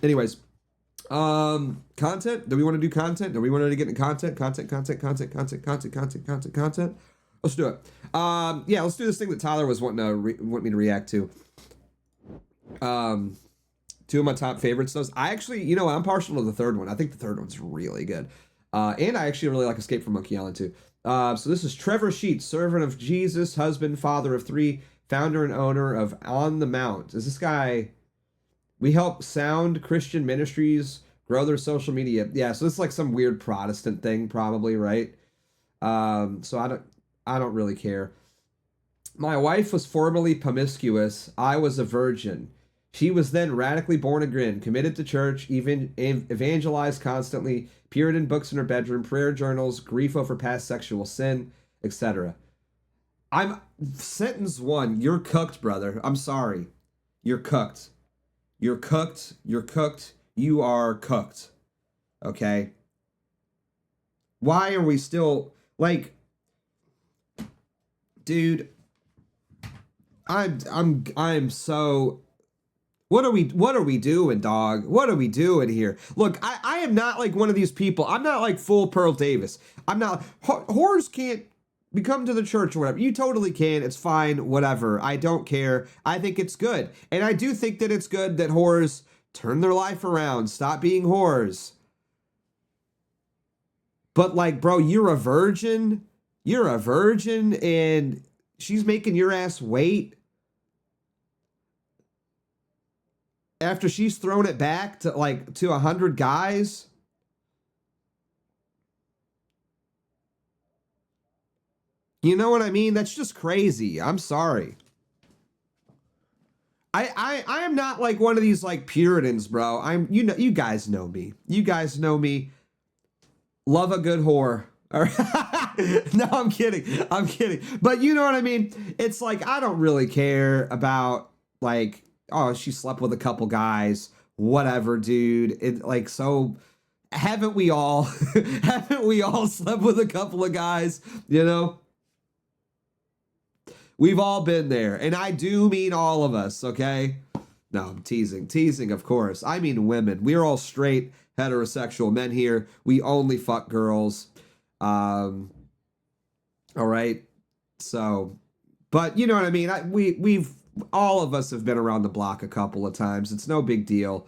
Anyways, content. Do we want to do content? Do we want to get into content? Content. Let's do it. Yeah, let's do this thing that Tyler was wanting me to react to. Two of my top favorites. Those I actually, you know, I'm partial to the third one. I think the third one's really good. And I actually really like Escape from Monkey Island too. So this is Trevor Sheatz, servant of Jesus, husband, father of three, founder and owner of On the Mount. Is this guy? We help Sound Christian Ministries grow their social media. Yeah, so it's like some weird Protestant thing, probably, right? So I don't really care. My wife was formerly promiscuous. I was a virgin. She was then radically born again, committed to church, even evangelized constantly, Puritan books in her bedroom, prayer journals, grief over past sexual sin, etc. Sentence one, you're cooked, brother. I'm sorry. You're cooked. You're cooked. You're cooked. You are cooked. Okay? Why are we still, like, dude, I'm so... What are we doing, dog? What are we doing here? Look, I am not like one of these people. I'm not like full Pearl Davis. I'm not. Whores can't come to the church or whatever. You totally can. It's fine. Whatever. I don't care. I think it's good. And I do think that it's good that whores turn their life around. Stop being whores. But like, bro, you're a virgin. You're a virgin and she's making your ass wait. After she's thrown it back to 100 guys. You know what I mean? That's just crazy. I'm sorry. I am not like one of these like Puritans, bro. You guys know me. You guys know me. Love a good whore. All right. No, I'm kidding. I'm kidding. But you know what I mean? It's like I don't really care about like, oh, she slept with a couple guys, whatever, dude. It like, so haven't we all slept with a couple of guys, you know? We've all been there, and I do mean all of us, okay? No, I'm teasing, of course. I mean women. We're all straight heterosexual men here. We only fuck girls. All right. So, but you know what I mean? We've all of us have been around the block a couple of times. It's no big deal.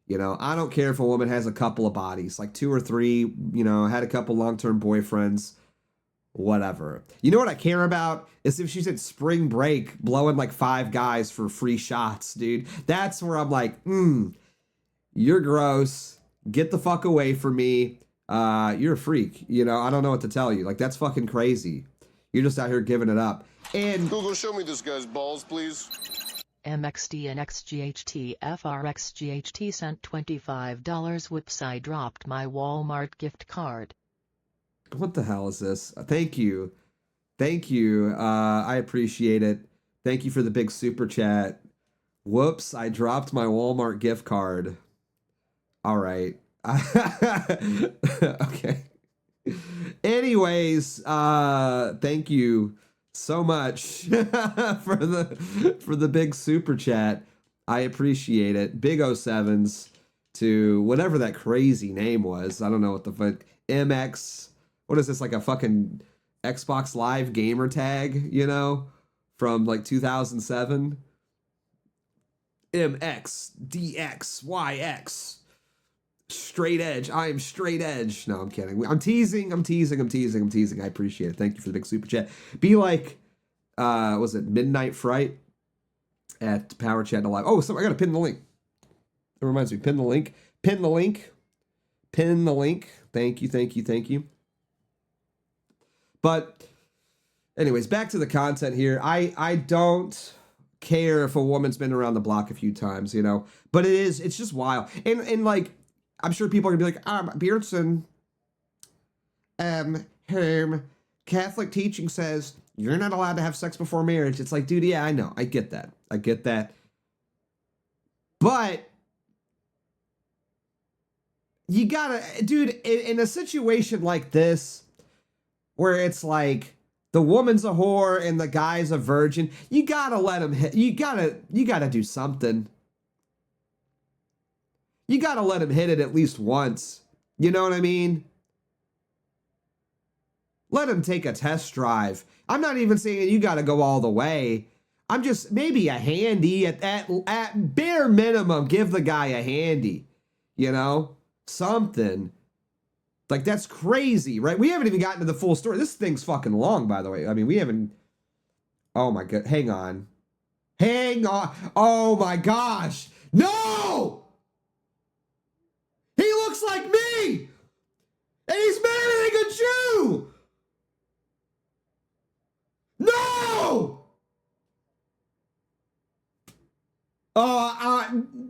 You know, I don't care if a woman has a couple of bodies, like 2 or 3, you know, had a couple long-term boyfriends, whatever. You know what I care about is if she's at spring break blowing like 5 guys for free shots, dude. That's where I'm like, you're gross. Get the fuck away from me. You're a freak. You know, I don't know what to tell you. Like, that's fucking crazy. You're just out here giving it up. And Google, show me this guy's balls, please. MXDNXGHT FRXGHT sent $25. Whoops, I dropped my Walmart gift card. what the hell is this? Thank you. Thank you. I appreciate it. Thank you for the big super chat. Whoops, I dropped my Walmart gift card. All right. Okay. Anyways, thank you so much for the big super chat. I appreciate it. Big 07s to whatever that crazy name was. I don't know what the fuck. MX. What is this, like a fucking Xbox Live gamer tag, you know, from like 2007? MX, DX, YX. Straight edge. I am straight edge. No, I'm kidding. I'm teasing. I appreciate it. Thank you for the big super chat. Be like, was it Midnight Fright at Power Chat Live? Oh, so I got to pin the link. It reminds me. Pin the link. Pin the link. Pin the link. Thank you. But anyways, back to the content here. I don't care if a woman's been around the block a few times, you know, but it's just wild. And like, I'm sure people are gonna be like, Beardson, Catholic teaching says you're not allowed to have sex before marriage. It's like, dude, yeah, I know. I get that. But you gotta, dude, in a situation like this, where it's like the woman's a whore and the guy's a virgin, you gotta let him hit. You gotta do something. You got to let him hit it at least once. You know what I mean? Let him take a test drive. I'm not even saying you got to go all the way. I'm just maybe a handy at bare minimum. Give the guy a handy, you know, something like that's crazy, right? We haven't even gotten to the full story. This thing's fucking long, by the way. I mean, we haven't. Oh my god, hang on. Oh my gosh, no! He looks like me, and he's marrying a Jew. No!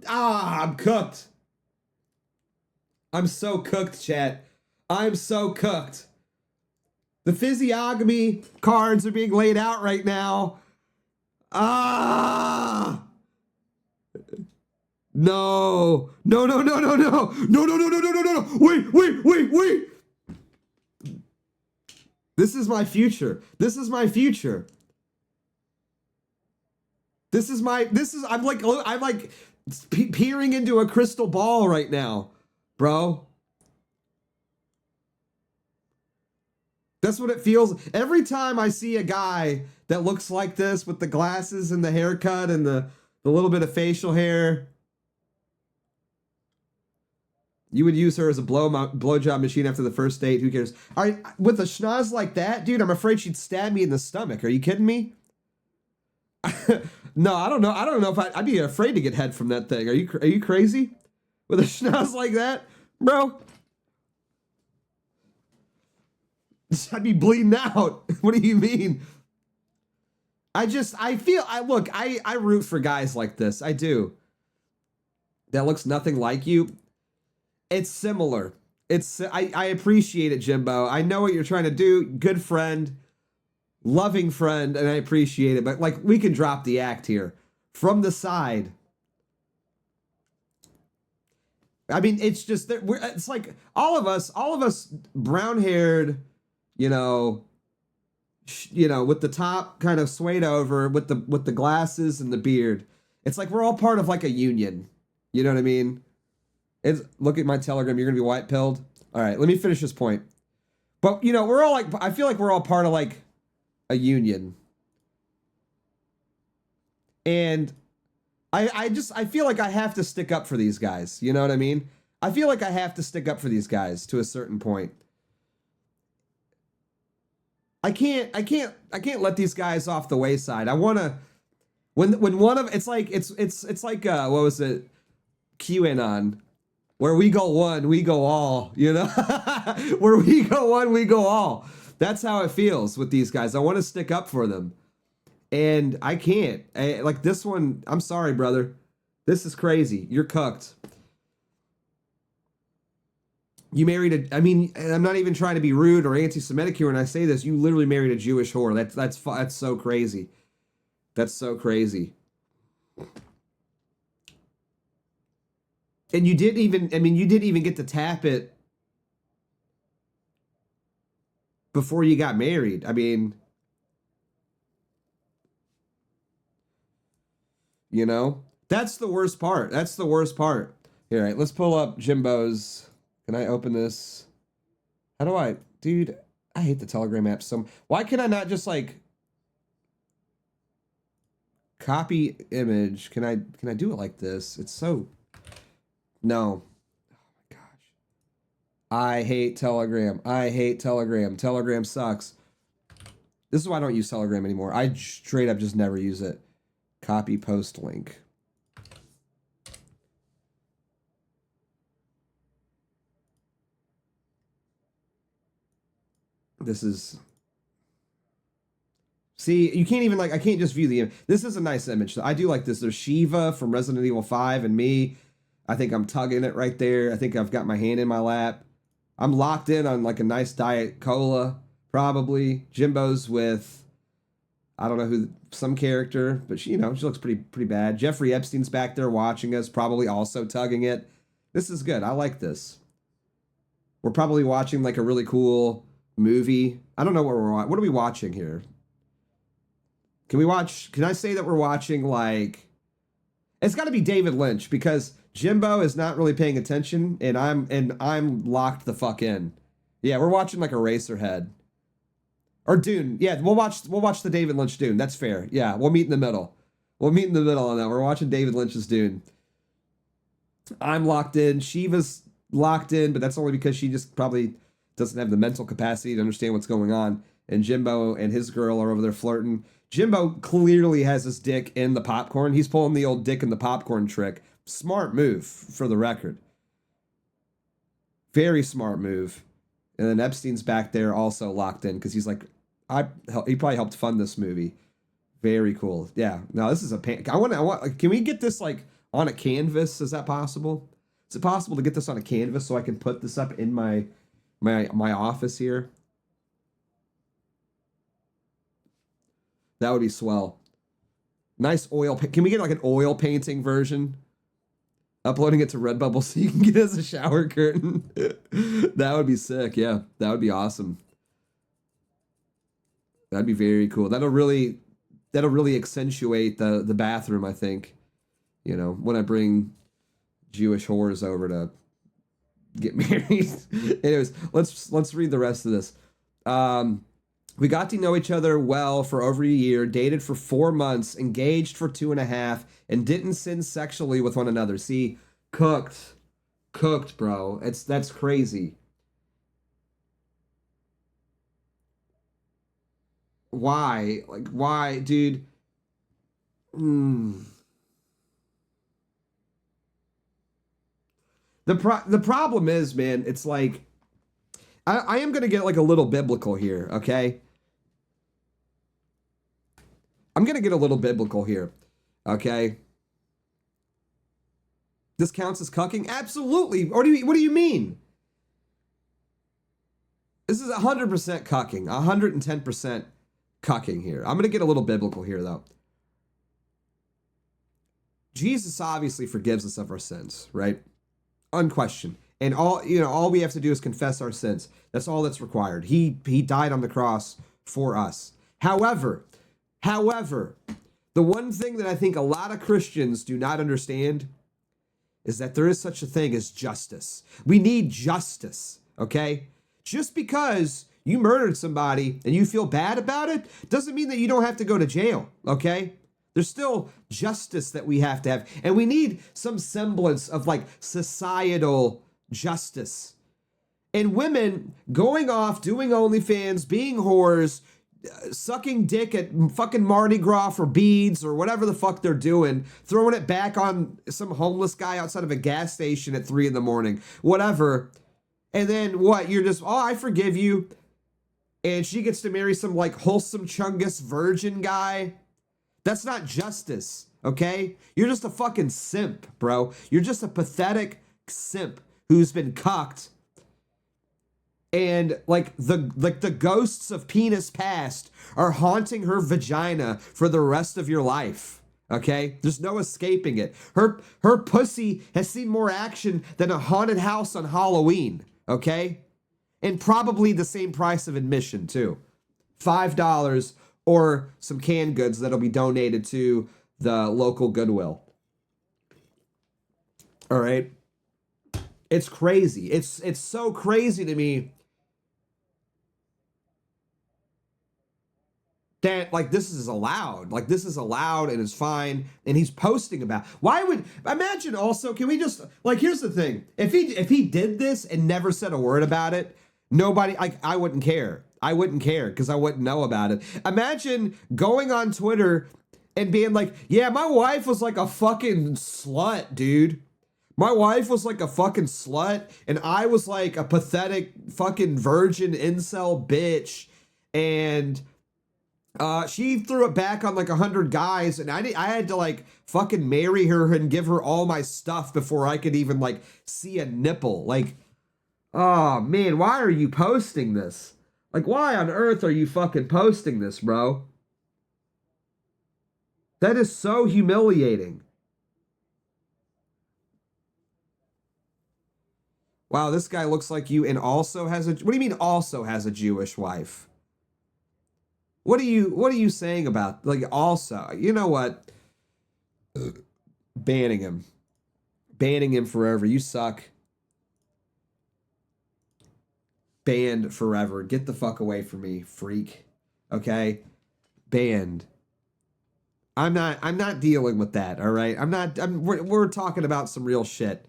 I'm cooked. I'm so cooked, chat. I'm so cooked. The physiognomy cards are being laid out right now. No. No. Wait. This is my future. I'm like peering into a crystal ball right now, bro. That's what it feels. Every time I see a guy that looks like this with the glasses and the haircut and the little bit of facial hair, you would use her as a blowjob machine after the first date. Who cares? All right, with a schnoz like that, dude, I'm afraid she'd stab me in the stomach. Are you kidding me? No, I don't know. I don't know if I'd be afraid to get head from that thing. Are you crazy? With a schnoz like that, bro? I'd be bleeding out. What do you mean? I root for guys like this. I do. That looks nothing like you. It's similar. I appreciate it, Jimbo. I know what you're trying to do. Good friend. Loving friend, and I appreciate it. But, like, we can drop the act here. From the side. I mean, it's just, it's like, all of us brown-haired, you know, with the top kind of swayed over, with the glasses and the beard. It's like we're all part of, like, a union. You know what I mean? Look at my Telegram. You're going to be white-pilled? All right, let me finish this point. But, you know, we're all, like, I feel like we're all part of, like, a union. And I feel like I have to stick up for these guys. You know what I mean? I feel like I have to stick up for these guys to a certain point. I can't let these guys off the wayside. I want to when one of it's like what was it? QAnon, where we go one, we go all, you know? Where we go one, we go all. That's how it feels with these guys. I want to stick up for them. And I can't. Like this one, I'm sorry, brother. This is crazy. You're cooked. You married I'm not even trying to be rude or anti-Semitic here when I say this. You literally married a Jewish whore. That's so crazy. That's so crazy. And you didn't even get to tap it before you got married. I mean, you know, that's the worst part. That's the worst part. All right, let's pull up Jimbo's. Can I open this? How do I, dude? I hate the Telegram app so. Why can I not just like copy image? Can I do it like this? It's so. No. Oh my gosh. I hate Telegram. I hate Telegram. Telegram sucks. This is why I don't use Telegram anymore. I straight up just never use it. Copy post link. This is. See, you can't even like, I can't just view the image. This is a nice image. I do like this. There's Shiva from Resident Evil 5 and me. I think I'm tugging it right there. I think I've got my hand in my lap. I'm locked in on like a nice Diet Cola, probably. Jimbo's with, I don't know who, some character, but she, you know, she looks pretty bad. Jeffrey Epstein's back there watching us, probably also tugging it. This is good. I like this. We're probably watching like a really cool movie. I don't know what we're watching. What are we watching here? Can I say that we're watching like, it's got to be David Lynch because Jimbo is not really paying attention, and I'm locked the fuck in. Yeah, we're watching like Eraserhead. Or Dune. Yeah, we'll watch the David Lynch Dune. That's fair. Yeah, we'll meet in the middle. We'll meet in the middle on that. We're watching David Lynch's Dune. I'm locked in. Shiva's locked in, but that's only because she just probably doesn't have the mental capacity to understand what's going on. And Jimbo and his girl are over there flirting. Jimbo clearly has his dick in the popcorn. He's pulling the old dick in the popcorn trick. Smart move, for the record. Very smart move. And then Epstein's back there also locked in because he's like, he probably helped fund this movie. Very cool. Yeah. No, this is a I want. Can we get this like on a canvas? Is that possible? Is it possible to get this on a canvas so I can put this up in my office here? That would be swell. Nice oil. Can we get like an oil painting version? Uploading it to Redbubble so you can get it as a shower curtain. That would be sick. Yeah, that would be awesome. That'd be very cool. That'll really accentuate the bathroom, I think. You know, when I bring Jewish whores over to get married. Anyways, let's read the rest of this. We got to know each other well for over a year, dated for 4 months, engaged for 2.5, and didn't sin sexually with one another. See, cooked, bro. That's crazy. Why? Like, why, dude? The problem is, man, it's like, I am going to get like a little biblical here, okay? I'm going to get a little biblical here, okay? This counts as cucking? Absolutely. What do you mean? This is 100% cucking, 110% cucking here. I'm going to get a little biblical here, though. Jesus obviously forgives us of our sins, right? Unquestioned. And all we have to do is confess our sins. That's all that's required. He died on the cross for us. However, the one thing that I think a lot of Christians do not understand is that there is such a thing as justice. We need justice, okay? Just because you murdered somebody and you feel bad about it doesn't mean that you don't have to go to jail, okay? There's still justice that we have to have. And we need some semblance of like societal justice. And women going off, doing OnlyFans, being whores, sucking dick at fucking Mardi Gras for beads or whatever the fuck they're doing, throwing it back on some homeless guy outside of a gas station at 3 a.m, whatever. And then what? You're just, oh, I forgive you. And she gets to marry some like wholesome Chungus virgin guy. That's not justice, okay? You're just a fucking simp, bro. You're just a pathetic simp who's been cucked. And like the ghosts of penis past are haunting her vagina for the rest of your life. Okay? There's no escaping it. Her pussy has seen more action than a haunted house on Halloween. Okay? And probably the same price of admission, too. $5 or some canned goods that'll be donated to the local Goodwill. All right? It's crazy. It's so crazy to me that like this is allowed. Like this is allowed and is fine. And he's posting about. Why would imagine also, can we just like here's the thing. If he did this and never said a word about it, nobody I wouldn't care. I wouldn't care because I wouldn't know about it. Imagine going on Twitter and being like, yeah, my wife was like a fucking slut, dude. My wife was like a fucking slut, and I was like a pathetic fucking virgin incel bitch, and she threw it back on like 100 guys, and I had to like fucking marry her and give her all my stuff before I could even like see a nipple. Like, oh man, why are you posting this? Like, why on earth are you fucking posting this, bro? That is so humiliating. Wow, this guy looks like you and also has a... What do you mean also has a Jewish wife? What are you saying about... Like, also... You know what? Banning him. Banning him forever. You suck. Banned forever. Get the fuck away from me, freak. Okay? Banned. I'm not dealing with that, all right? We're talking about some real shit.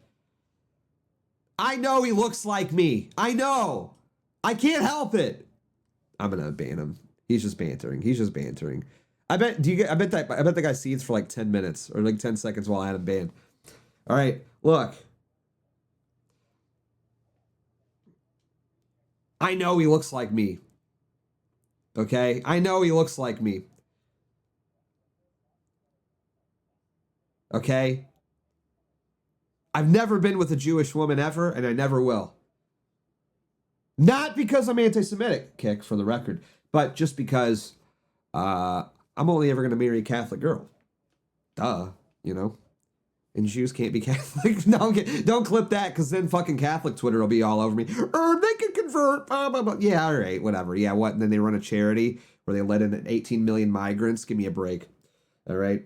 I know he looks like me. I know. I can't help it. I'm gonna ban him. He's just bantering. He's just bantering. I bet the guy seeds for like 10 minutes or like 10 seconds while I had him banned. All right, look. I know he looks like me. Okay? I know he looks like me. Okay? I've never been with a Jewish woman ever, and I never will. Not because I'm anti-Semitic, kick for the record, but just because I'm only ever going to marry a Catholic girl. Duh, you know? And Jews can't be Catholic. No, don't clip that, because then fucking Catholic Twitter will be all over me. They can convert. Blah, blah, blah. Yeah, all right, whatever. Yeah, what? And then they run a charity where they let in 18 million migrants. Give me a break. All right?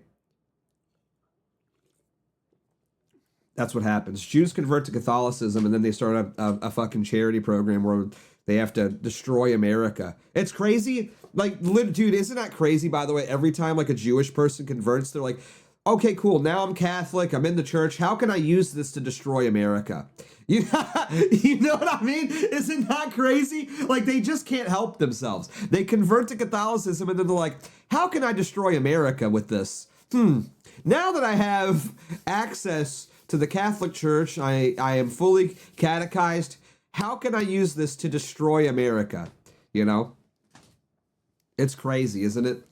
That's what happens. Jews convert to Catholicism, and then they start a fucking charity program where they have to destroy America. It's crazy. Like, dude, isn't that crazy, by the way? Every time, like, a Jewish person converts, they're like, okay, cool, now I'm Catholic, I'm in the church, how can I use this to destroy America? You know what I mean? Isn't that crazy? Like, they just can't help themselves. They convert to Catholicism, and then they're like, how can I destroy America with this? Now that I have access to the Catholic Church, I am fully catechized. How can I use this to destroy America? You know? It's crazy, isn't it?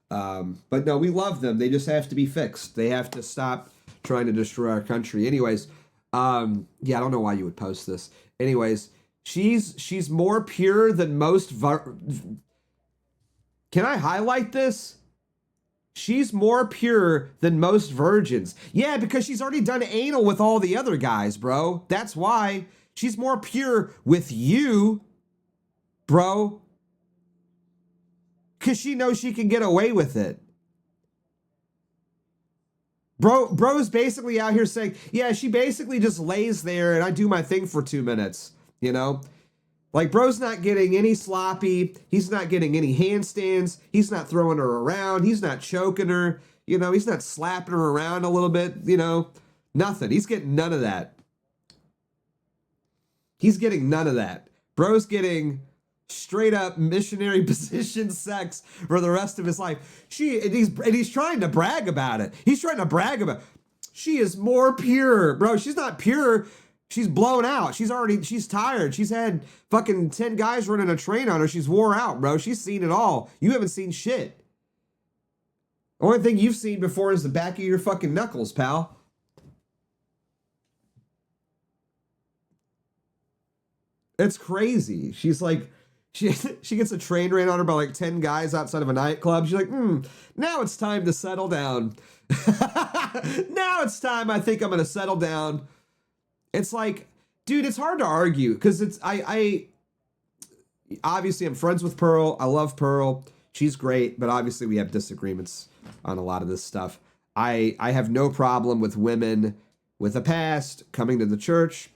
But no, we love them. They just have to be fixed. They have to stop trying to destroy our country. Anyways, yeah, I don't know why you would post this. Anyways, she's more pure than most... Can I highlight this? She's more pure than most virgins. Yeah, because she's already done anal with all the other guys, bro. That's why. She's more pure with you, bro. Because she knows she can get away with it. Bro's basically out here saying, yeah, she basically just lays there and I do my thing for 2 minutes, you know? Like, bro's not getting any sloppy. He's not getting any handstands. He's not throwing her around. He's not choking her. You know, he's not slapping her around a little bit, you know? Nothing. He's getting none of that. He's getting none of that. Bro's getting straight up missionary position sex for the rest of his life. He's trying to brag about it. He's trying to brag about it. She is more pure. Bro, she's not pure. She's blown out. She's tired. She's had fucking 10 guys running a train on her. She's wore out, bro. She's seen it all. You haven't seen shit. The only thing you've seen before is the back of your fucking knuckles, pal. It's crazy. She's like, she gets a train ran on her by like 10 guys outside of a nightclub. She's like, now it's time to settle down. Now it's time. I think I'm going to settle down. It's like, dude, it's hard to argue because I obviously I'm friends with Pearl. I love Pearl. She's great, but obviously we have disagreements on a lot of this stuff. I have no problem with women with a past coming to the church.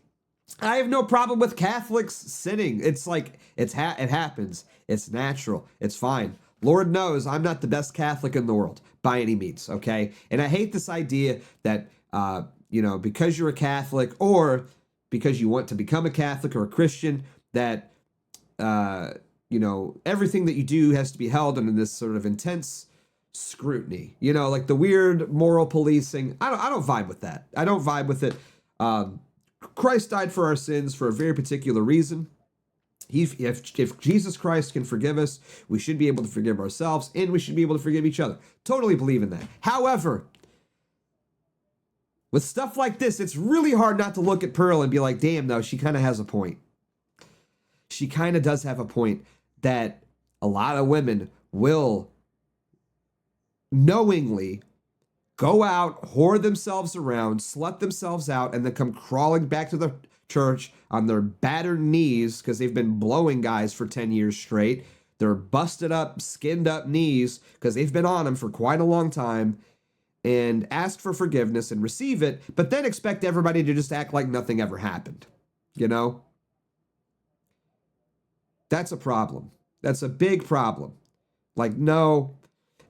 I have no problem with Catholics sinning. It's like, it happens. It's natural. It's fine. Lord knows I'm not the best Catholic in the world by any means, okay? And I hate this idea that, you know, because you're a Catholic or because you want to become a Catholic or a Christian, that, you know, everything that you do has to be held under this sort of intense scrutiny. You know, like the weird moral policing. I don't vibe with that. I don't vibe with it. Christ died for our sins for a very particular reason. If Jesus Christ can forgive us, we should be able to forgive ourselves, and we should be able to forgive each other. Totally believe in that. However, with stuff like this, it's really hard not to look at Pearl and be like, damn, though, she kind of has a point. She kind of does have a point that a lot of women will knowingly go out, whore themselves around, slut themselves out, and then come crawling back to the church on their battered knees because they've been blowing guys for 10 years straight. They're busted up, skinned up knees because they've been on them for quite a long time. and ask for forgiveness and receive it, but then expect everybody to just act like nothing ever happened. You know? That's a problem. That's a big problem. Like, no.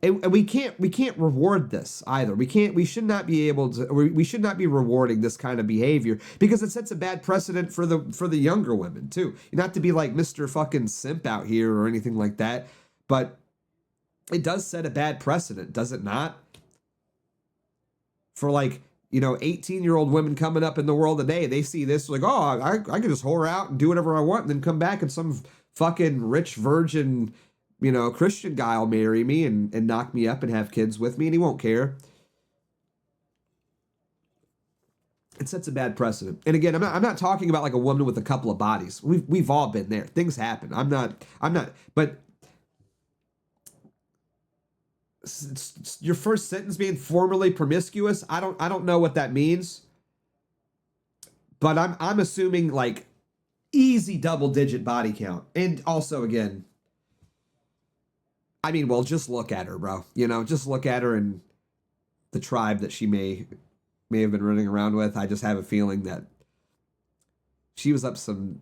And we can't reward this either. We should not be able to, we should not be rewarding this kind of behavior because it sets a bad precedent for the younger women too. Not to be like Mr. fucking simp out here or anything like that, but it does set a bad precedent, does it not? For like, 18-year-old women coming up in the world today, they see this like, oh, I can just whore out and do whatever I want and then come back and some fucking rich virgin, Christian guy will marry me and knock me up and have kids with me and he won't care. It sets a bad precedent. And again, I'm not talking about like a woman with a couple of bodies. We've all been there. Things happen. I'm not, but your first sentence being formerly promiscuous, I don't know what that means. But I'm assuming like easy double-digit body count. And also again, I mean, well, just look at her, bro. Just look at her and the tribe that she may have been running around with. I just have a feeling that she was up some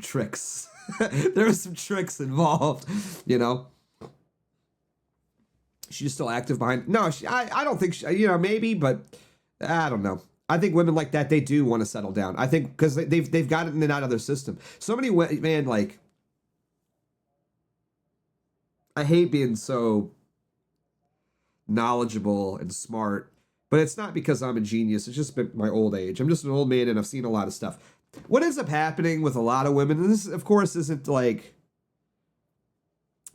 tricks. There was some tricks involved, She's still active behind. No, I don't think maybe, but I don't know. I think women like that, they do want to settle down. I think because they've got it in and out of their system. So many man, like, I hate being so knowledgeable and smart, but it's not because I'm a genius. It's just my old age. I'm just an old man and I've seen a lot of stuff. What ends up happening with a lot of women, and this, of course, isn't like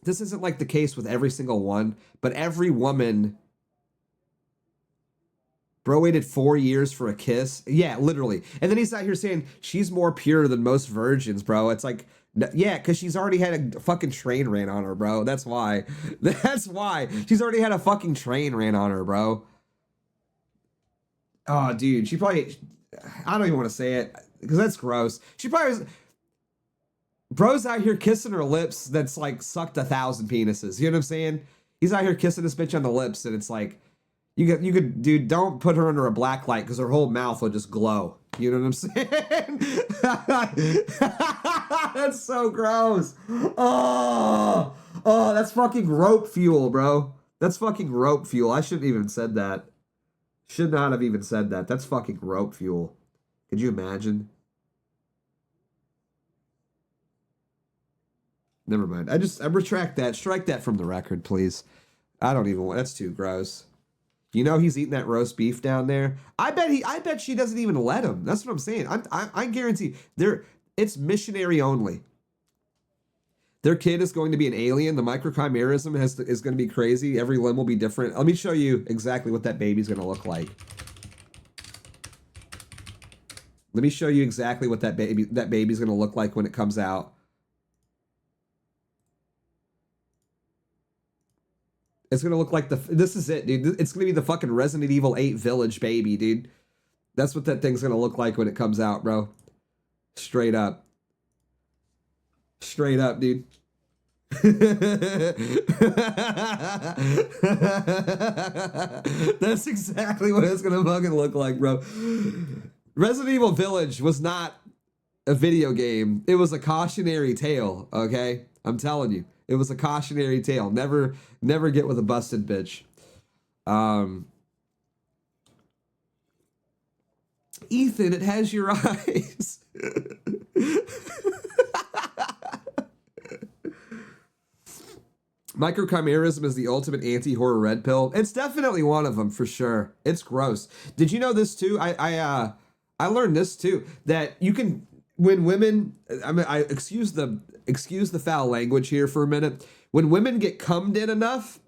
the case with every single one, but every woman, bro waited 4 years for a kiss. Yeah, literally. And then he's out here saying she's more pure than most virgins, bro. It's like, yeah, because she's already had a fucking train ran on her, bro. That's why. That's why. She's already had a fucking train ran on her, bro. Oh, dude. She probably... I don't even want to say it, because that's gross. She probably was... Bro's out here kissing her lips that's like sucked 1,000 penises. You know what I'm saying? He's out here kissing this bitch on the lips, and it's like... You could, dude, don't put her under a black light because her whole mouth will just glow. You know what I'm saying? That's so gross. Oh, that's fucking rope fuel, bro. That's fucking rope fuel. I shouldn't even said that. Should not have even said that. That's fucking rope fuel. Could you imagine? Never mind. I retract that. Strike that from the record, please. I don't even want. That's too gross. He's eating that roast beef down there. I bet she doesn't even let him. That's what I'm saying. I guarantee it's missionary only. Their kid is going to be an alien. The microchimerism is going to be crazy. Every limb will be different. Let me show you exactly what that baby's going to look like. Let me show you exactly what that baby's going to look like when it comes out. It's going to look like this is it, dude. It's going to be the fucking Resident Evil 8 village baby, dude. That's what that thing's going to look like when it comes out, bro. Straight up. Straight up, dude. That's exactly what it's going to fucking look like, bro. Resident Evil Village was not a video game. It was a cautionary tale, okay? I'm telling you. It was a cautionary tale. Never get with a busted bitch. Ethan, it has your eyes. Microchimerism is the ultimate anti-horror red pill. It's definitely one of them for sure. It's gross. Did you know this too? I learned this too, that you can, when women, I excuse the foul language here for a minute. When women get cummed in enough,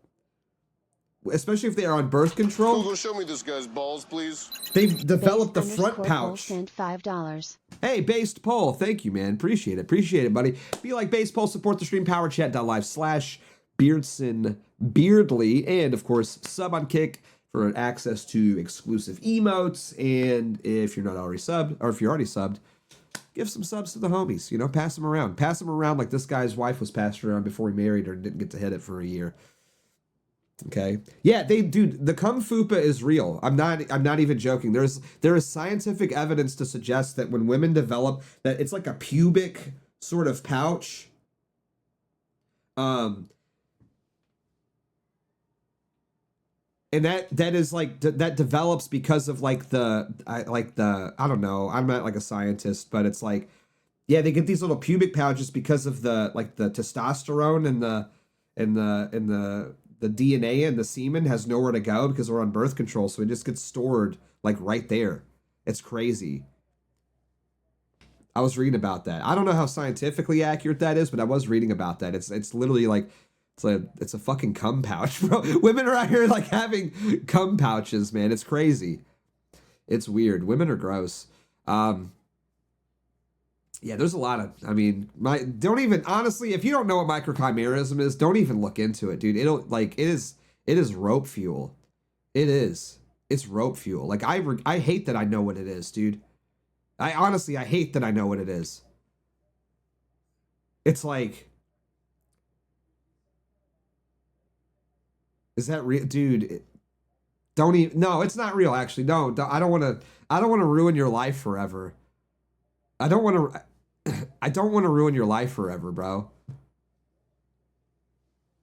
especially if they are on birth control, Google, show me this guy's balls, please. They've developed the front pouch. Sent $5. Hey, Based Poll, thank you, man. Appreciate it, buddy. Be like Based Poll, support the stream, powerchat.live/Beardson Beardly, and of course, sub on Kick for access to exclusive emotes. And if you're not already subbed, or if you're already subbed, give some subs to the homies, pass them around. Pass them around like this guy's wife was passed around before he married her and didn't get to hit it for a year. Okay. Yeah, dude, the cum fupa is real. I'm not even joking. There is scientific evidence to suggest that when women develop that it's like a pubic sort of pouch. Um and that is like that develops because of like I don't know. I'm not like a scientist, but it's like yeah, they get these little pubic pouches because of the like the testosterone and the DNA and the semen has nowhere to go because we're on birth control, so it just gets stored like right there. It's crazy. I was reading about that. I don't know how scientifically accurate that is, but I was reading about that. It's literally like it's a fucking cum pouch, bro. Women are out here like having cum pouches, man. It's crazy. It's weird. Women are gross. Yeah, there's a lot of, I mean, don't even, honestly, if you don't know what microchimerism is, don't even look into it, dude. It is rope fuel. It is. It's rope fuel. Like, I hate that I know what it is, dude. I hate that I know what it is. It's like, is that real? Dude, don't even, no, it's not real, actually. No, I don't want to ruin your life forever. I don't want to ruin your life forever, bro.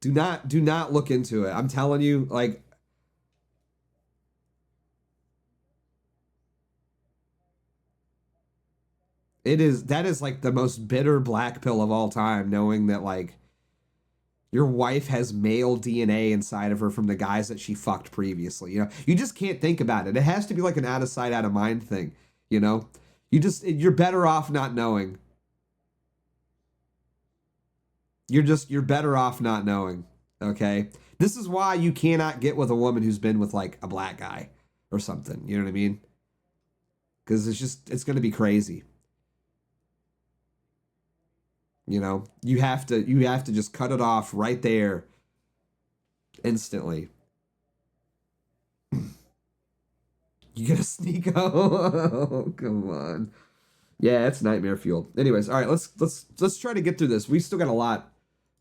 Do not look into it. I'm telling you, like that is like the most bitter black pill of all time, knowing that like your wife has male DNA inside of her from the guys that she fucked previously. You know, you just can't think about it. It has to be like an out of sight, out of mind thing, you know? You're better off not knowing. You're better off not knowing. Okay. This is why you cannot get with a woman who's been with like a black guy or something. You know what I mean? Because it's going to be crazy. You know, you have to just cut it off right there instantly. You gonna sneak? Oh, come on. Yeah, it's nightmare fuel. Anyways, all right, let's try to get through this. We still got a lot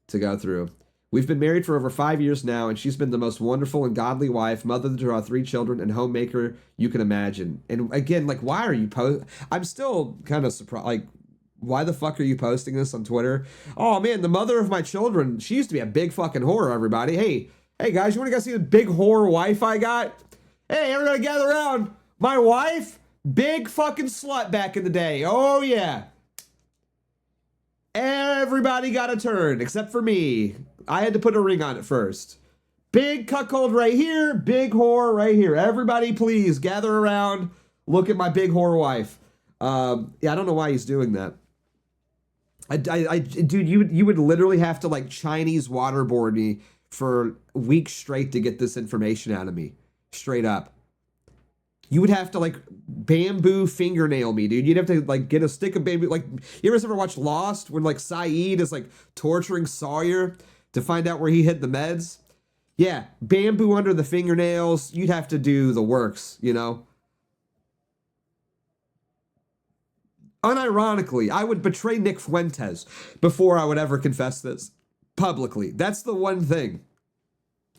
to go through. We've been married for over 5 years now, and she's been the most wonderful and godly wife, mother to our 3 children, and homemaker you can imagine. And again, like, why are you I'm still kind of surprised. Like, why the fuck are you posting this on Twitter? Oh man, the mother of my children. She used to be a big fucking whore. Everybody, hey guys, you want to go see the big whore wife I got? Hey, everybody, gather around. My wife, big fucking slut back in the day. Oh yeah. Everybody got a turn except for me. I had to put a ring on it first. Big cuckold right here, big whore right here. Everybody please gather around. Look at my big whore wife. Yeah, I don't know why he's doing that. Dude, you would literally have to like Chinese waterboard me for weeks straight to get this information out of me. Straight up. You would have to like bamboo fingernail me, dude. You'd have to like get a stick of bamboo. Like, you ever watch Lost when like Saeed is like torturing Sawyer to find out where he hid the meds? Yeah, bamboo under the fingernails. You'd have to do the works, you know? Unironically, I would betray Nick Fuentes before I would ever confess this publicly. That's the one thing.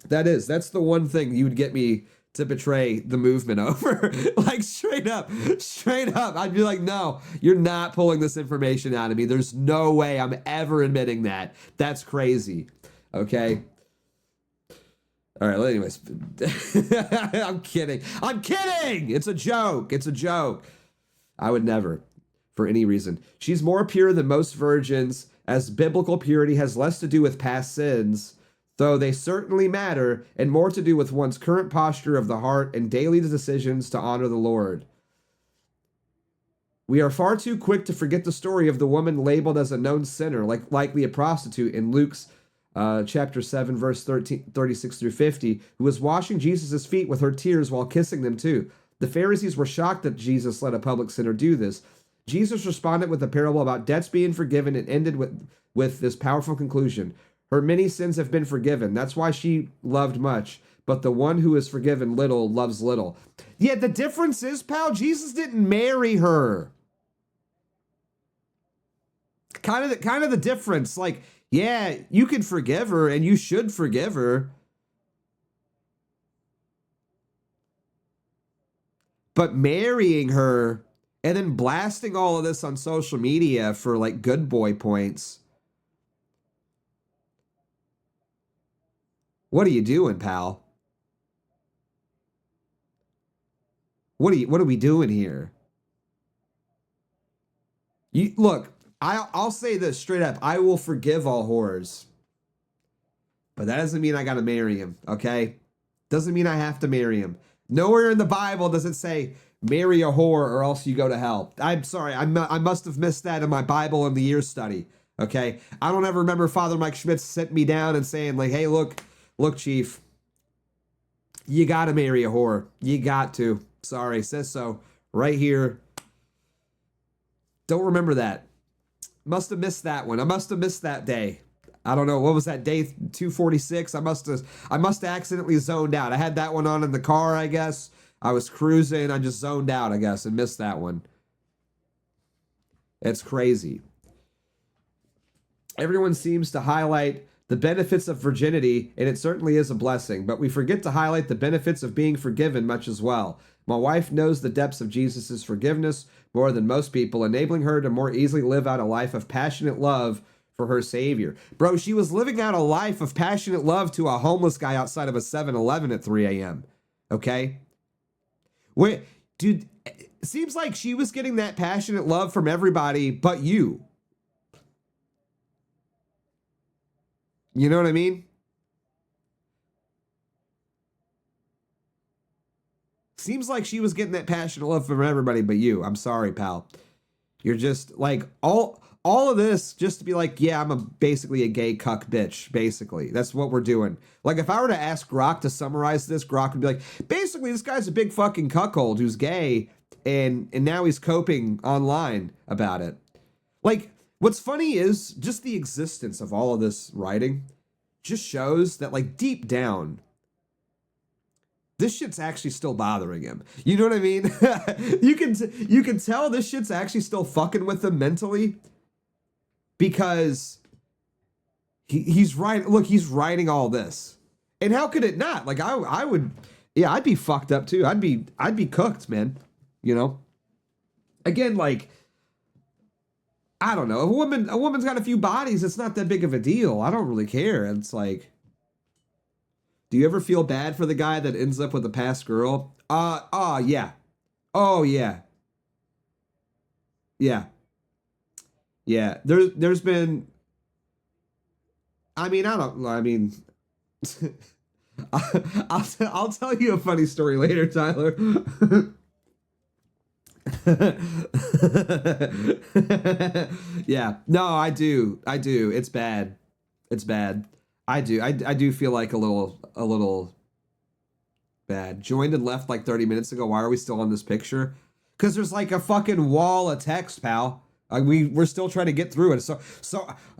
That's the one thing you would get me to betray the movement over. Like, straight up. I'd be like, no, you're not pulling this information out of me. There's no way I'm ever admitting that. That's crazy. Okay? All right, well, anyways. I'm kidding. It's a joke. I would never. For any reason. She's more pure than most virgins, as biblical purity has less to do with past sins, though they certainly matter, and more to do with one's current posture of the heart and daily decisions to honor the Lord. We are far too quick to forget the story of the woman labeled as a known sinner, likely a prostitute in Luke's chapter 7, verse 36 through 50, who was washing Jesus' feet with her tears while kissing them too. The Pharisees were shocked that Jesus let a public sinner do this. Jesus responded with a parable about debts being forgiven and ended with this powerful conclusion. Her many sins have been forgiven. That's why she loved much. But the one who is forgiven little loves little. Yeah, the difference is, pal, Jesus didn't marry her. Kind of the difference. Like, yeah, you can forgive her and you should forgive her. But marrying her and then blasting all of this on social media for like good boy points. What are you doing, pal? What are we doing here? You look, I'll say this straight up. I will forgive all whores. But that doesn't mean I got to marry him, okay? Doesn't mean I have to marry him. Nowhere in the Bible does it say marry a whore or else you go to hell. I'm sorry. I must have missed that in my Bible in the year study, okay? I don't ever remember Father Mike Schmitz sitting me down and saying like, hey, look, Chief, you got to marry a whore. You got to. Sorry, says so right here. Don't remember that. Must have missed that one. I must have missed that day. I don't know. What was that, day 246? I must have accidentally zoned out. I had that one on in the car, I guess. I was cruising. I just zoned out, I guess, and missed that one. It's crazy. Everyone seems to highlight the benefits of virginity, and it certainly is a blessing, but we forget to highlight the benefits of being forgiven much as well. My wife knows the depths of Jesus' forgiveness more than most people, enabling her to more easily live out a life of passionate love for her Savior. Bro, she was living out a life of passionate love to a homeless guy outside of a 7-Eleven at 3 a.m. Okay? Wait, dude, it seems like she was getting that passionate love from everybody but you. You know what I mean? Seems like she was getting that passionate love from everybody but you. I'm sorry, pal. You're just like all of this just to be like, yeah, I'm basically a gay cuck bitch. Basically, that's what we're doing. Like, if I were to ask Grok to summarize this, Grok would be like, basically, this guy's a big fucking cuckold who's gay, and now he's coping online about it. Like, what's funny is just the existence of all of this writing just shows that, like, deep down, this shit's actually still bothering him. You know what I mean? you can tell this shit's actually still fucking with him mentally, because he's writing. Look, he's writing all this, and how could it not? Like, I would, yeah, I'd be fucked up too. I'd be cooked, man. You know. Again, like, I don't know. A woman's got a few bodies. It's not that big of a deal. I don't really care. It's like, do you ever feel bad for the guy that ends up with a past girl? Yeah. Oh, yeah. Yeah. Yeah. There's been, I mean, I'll tell you a funny story later, Tyler. Yeah. No, I do. It's bad. It's bad. I do feel like a little bad. Joined and left like 30 minutes ago. Why are we still on this picture? Because there's like a fucking wall of text, pal. We're still trying to get through it. So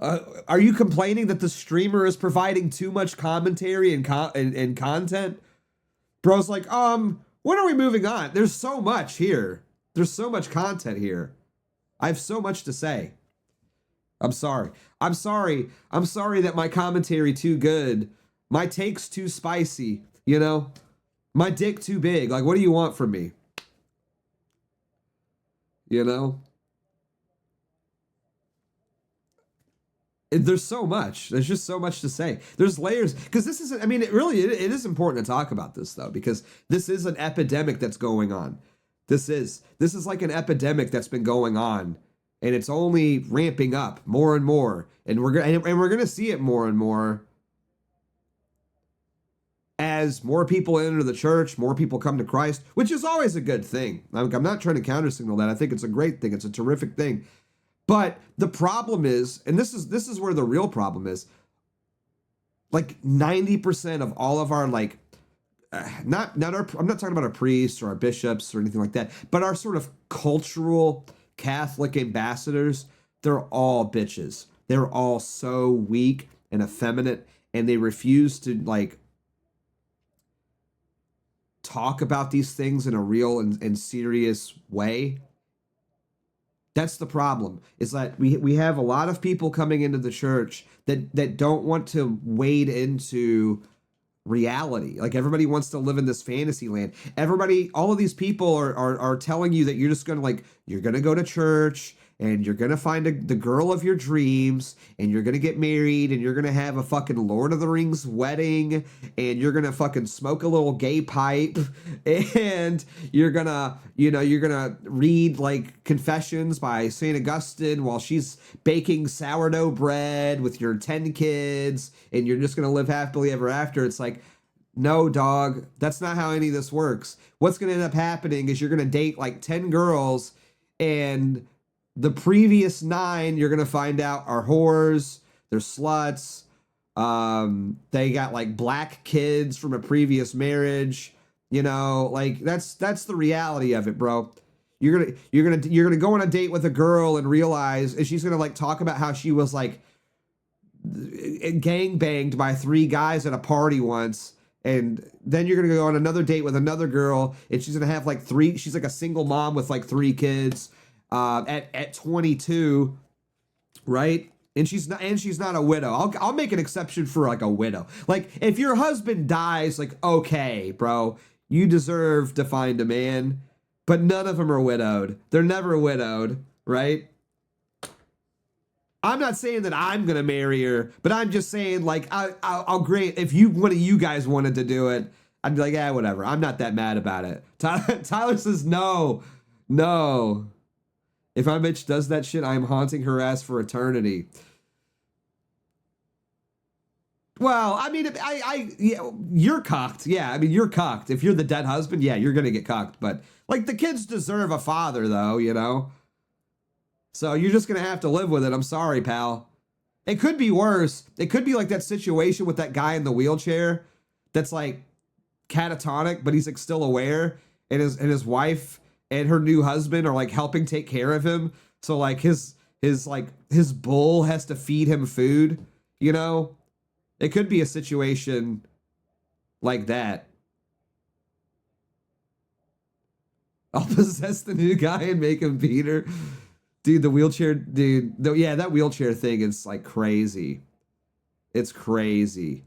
are you complaining that the streamer is providing too much commentary and content? Bro's like, when are we moving on? There's so much here. There's so much content here. I have so much to say. I'm sorry that my commentary too good. My take's too spicy, you know? My dick too big. Like, what do you want from me? You know? There's so much. There's just so much to say. There's layers. Because this isn't, I mean, it is important to talk about this, though, because this is an epidemic that's going on. This is like an epidemic that's been going on. And it's only ramping up more and more, and we're gonna see it more and more as more people enter the church, more people come to Christ, which is always a good thing. I'm not trying to countersignal that. I think it's a great thing. It's a terrific thing. But the problem is, and this is where the real problem is. Like 90% of all of our like, I'm not talking about our priests or our bishops or anything like that, but our sort of cultural Catholic ambassadors, they're all bitches. They're all so weak and effeminate, and they refuse to like talk about these things in a real and serious way. That's the problem. Is that we have a lot of people coming into the church that don't want to wade into reality. Like everybody wants to live in this fantasy land. Everybody, all of these people are telling you that you're just gonna like, you're gonna go to church and you're gonna find the girl of your dreams and you're gonna get married and you're gonna have a fucking Lord of the Rings wedding and you're gonna fucking smoke a little gay pipe and you're gonna, you know, you're gonna read like Confessions by St. Augustine while she's baking sourdough bread with your 10 kids and you're just gonna live happily ever after. It's like, no, dog, that's not how any of this works. What's gonna end up happening is you're gonna date like 10 girls and the previous 9 you're gonna find out are whores, they're sluts, they got like black kids from a previous marriage, you know, like that's the reality of it, bro. You're gonna go on a date with a girl and realize, and she's gonna like talk about how she was like gang banged by 3 guys at a party once. And then you're gonna go on another date with another girl, and she's gonna have like 3. She's like a single mom with like 3 kids. At 22, right? And she's not a widow. I'll make an exception for like a widow. Like if your husband dies, like okay, bro, you deserve to find a man. But none of them are widowed. They're never widowed, right? I'm not saying that I'm gonna marry her, but I'm just saying like I'll grant if one of you guys wanted to do it, I'd be like, yeah, whatever. I'm not that mad about it. Tyler says no. If my bitch does that shit, I'm haunting her ass for eternity. Well, I mean, yeah, you're cocked. Yeah, I mean, you're cocked. If you're the dead husband, yeah, you're gonna get cocked. But like, the kids deserve a father, though, you know. So you're just gonna have to live with it. I'm sorry, pal. It could be worse. It could be like that situation with that guy in the wheelchair, that's like catatonic, but he's like still aware, and his wife and her new husband are like helping take care of him. So like his bull has to feed him food, you know? It could be a situation like that. I'll possess the new guy and make him beat her. Dude, the wheelchair, dude. Yeah, that wheelchair thing is like crazy. It's crazy.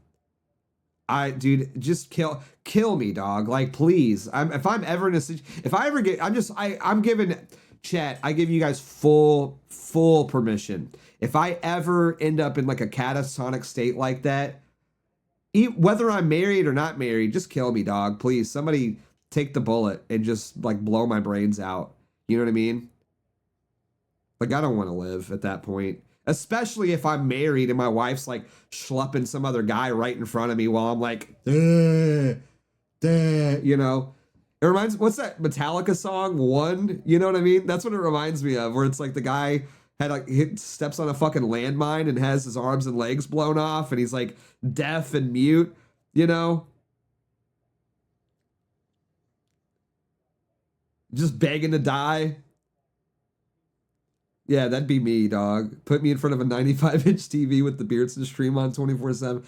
Dude, just kill me, dog. Like, please. If I'm ever in a situation, if I ever get, I'm giving chat. I give you guys full permission. If I ever end up in like a catatonic state like that, whether I'm married or not married, just kill me, dog. Please, somebody take the bullet and just like blow my brains out. You know what I mean? Like, I don't want to live at that point. Especially if I'm married and my wife's like schlepping some other guy right in front of me while I'm like, you know. It reminds, what's that Metallica song, One? You know what I mean? That's what it reminds me of, where it's like the guy had like steps on a fucking landmine and has his arms and legs blown off and he's like deaf and mute, you know? Just begging to die. Yeah, that'd be me, dog. Put me in front of a 95-inch TV with the Beardson stream on 24/7.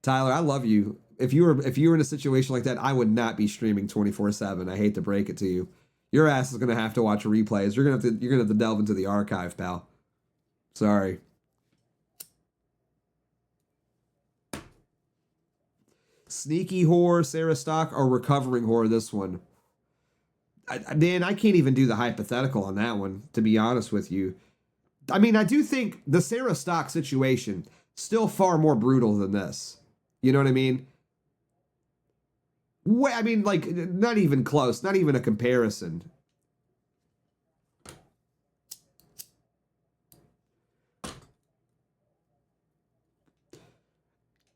Tyler, I love you. If you were in a situation like that, I would not be streaming 24/7. I hate to break it to you. Your ass is gonna have to watch replays. You're gonna have to delve into the archive, pal. Sorry. Sneaky whore, Sarah Stock, or recovering whore, this one. Dan, I can't even do the hypothetical on that one, to be honest with you. I mean, I do think the Sarah Stock situation still far more brutal than this. You know what I mean? I mean, like, not even close, not even a comparison.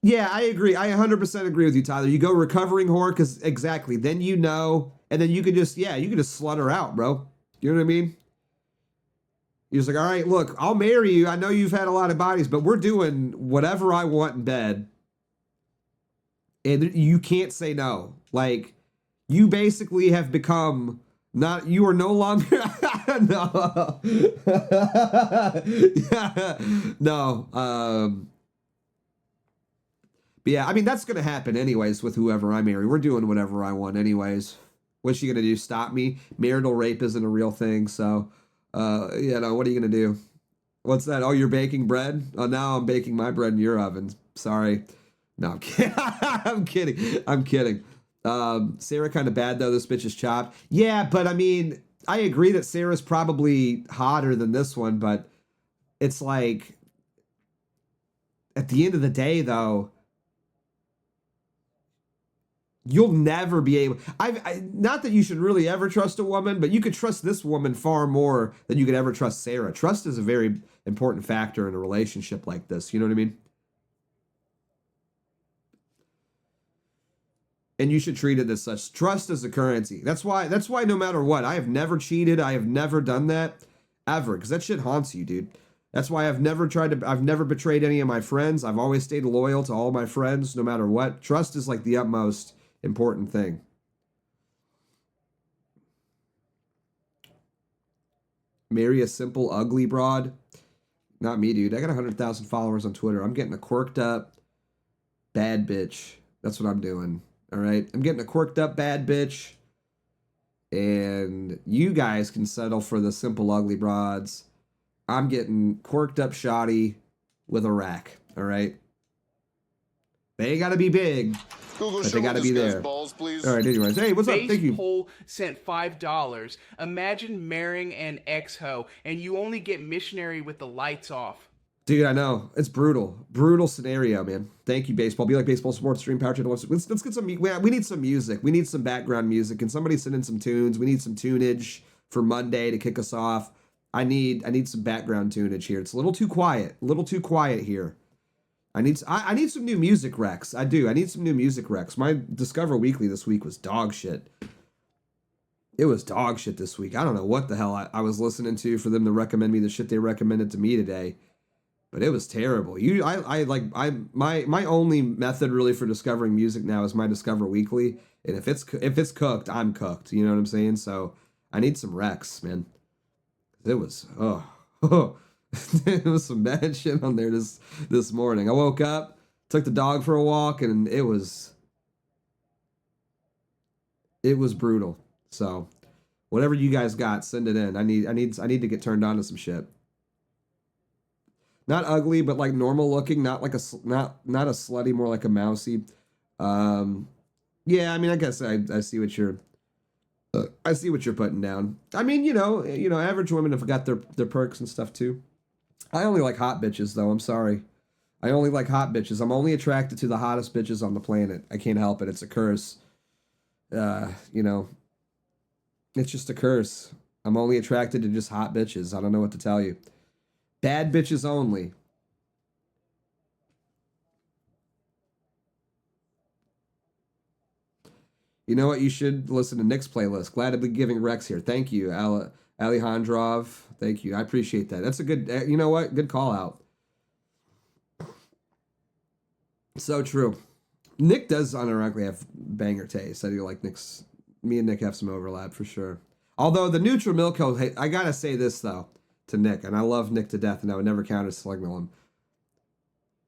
Yeah, I agree. I 100% agree with you, Tyler. You go recovering whore, because exactly, then you know, and then you can just, yeah, you can just slut her out, bro. You know what I mean? You're just like, all right, look, I'll marry you. I know you've had a lot of bodies, but we're doing whatever I want in bed. And you can't say no. Like, you basically have become not, you are no longer, no. Yeah. No, but yeah, I mean, that's going to happen anyways with whoever I marry. We're doing whatever I want anyways. What's she going to do? Stop me? Marital rape isn't a real thing. So, you know, what are you going to do? What's that? Oh, you're baking bread? Oh, now I'm baking my bread in your oven. Sorry. No, I'm kidding. I'm kidding. I'm kidding. Sarah kind of bad though. This bitch is chopped. Yeah, but I mean, I agree that Sarah's probably hotter than this one, but it's like at the end of the day though, you'll never be able. Not that you should really ever trust a woman, but you could trust this woman far more than you could ever trust Sarah. Trust is a very important factor in a relationship like this. You know what I mean? And you should treat it as such. Trust is a currency. That's why no matter what, I have never cheated. I have never done that ever, because that shit haunts you, dude. That's why I've never betrayed any of my friends. I've always stayed loyal to all my friends, no matter what. Trust is like the utmost important thing. Marry a simple, ugly broad. Not me, dude. I got 100,000 followers on Twitter. I'm getting a quirked up bad bitch. That's what I'm doing. All right, I'm getting a quirked up bad bitch, and you guys can settle for the simple ugly broads. I'm getting quirked up shoddy with a rack. All right, they gotta be big, Google, but they gotta be there. Balls, please. All right, anyways, hey, what's up? Thank you. Poll sent $5. Imagine marrying an ex-ho, and you only get missionary with the lights off. Dude, I know. It's brutal. Brutal scenario, man. Thank you, baseball. Be like baseball sports stream power channel. Let's get some. We need some music. We need some background music. Can somebody send in some tunes? We need some tunage for Monday to kick us off. I need some background tunage here. It's a little too quiet. A little too quiet here. I need some new music recs. I do. I need some new music recs. My Discover Weekly this week was dog shit. It was dog shit this week. I don't know what the hell I was listening to for them to recommend me the shit they recommended to me today. But it was terrible. My only method really for discovering music now is my Discover Weekly, and if it's cooked, I'm cooked. You know what I'm saying? So I need some recs, man. It was it was some bad shit on there this morning. I woke up, took the dog for a walk, and it was brutal. So whatever you guys got, send it in. I need to get turned on to some shit. Not ugly, but like normal looking, not a slutty, more like a mousy. Yeah, I mean, I guess I see what you're putting down. I mean, you know, average women have got their perks and stuff too. I only like hot bitches though. I'm sorry. I only like hot bitches. I'm only attracted to the hottest bitches on the planet. I can't help it. It's a curse. You know, it's just a curse. I'm only attracted to just hot bitches. I don't know what to tell you. Bad bitches only. You know what? You should listen to Nick's playlist. Glad to be giving Rex here. Thank you, Alejandrov. Thank you. I appreciate that. That's a good, you know what? Good call out. So true. Nick does unironically have banger taste. I do like Nick's. Me and Nick have some overlap for sure. Although the Neutral Milko, hey, I gotta say this though to Nick, and I love Nick to death, and I would never counter signal him.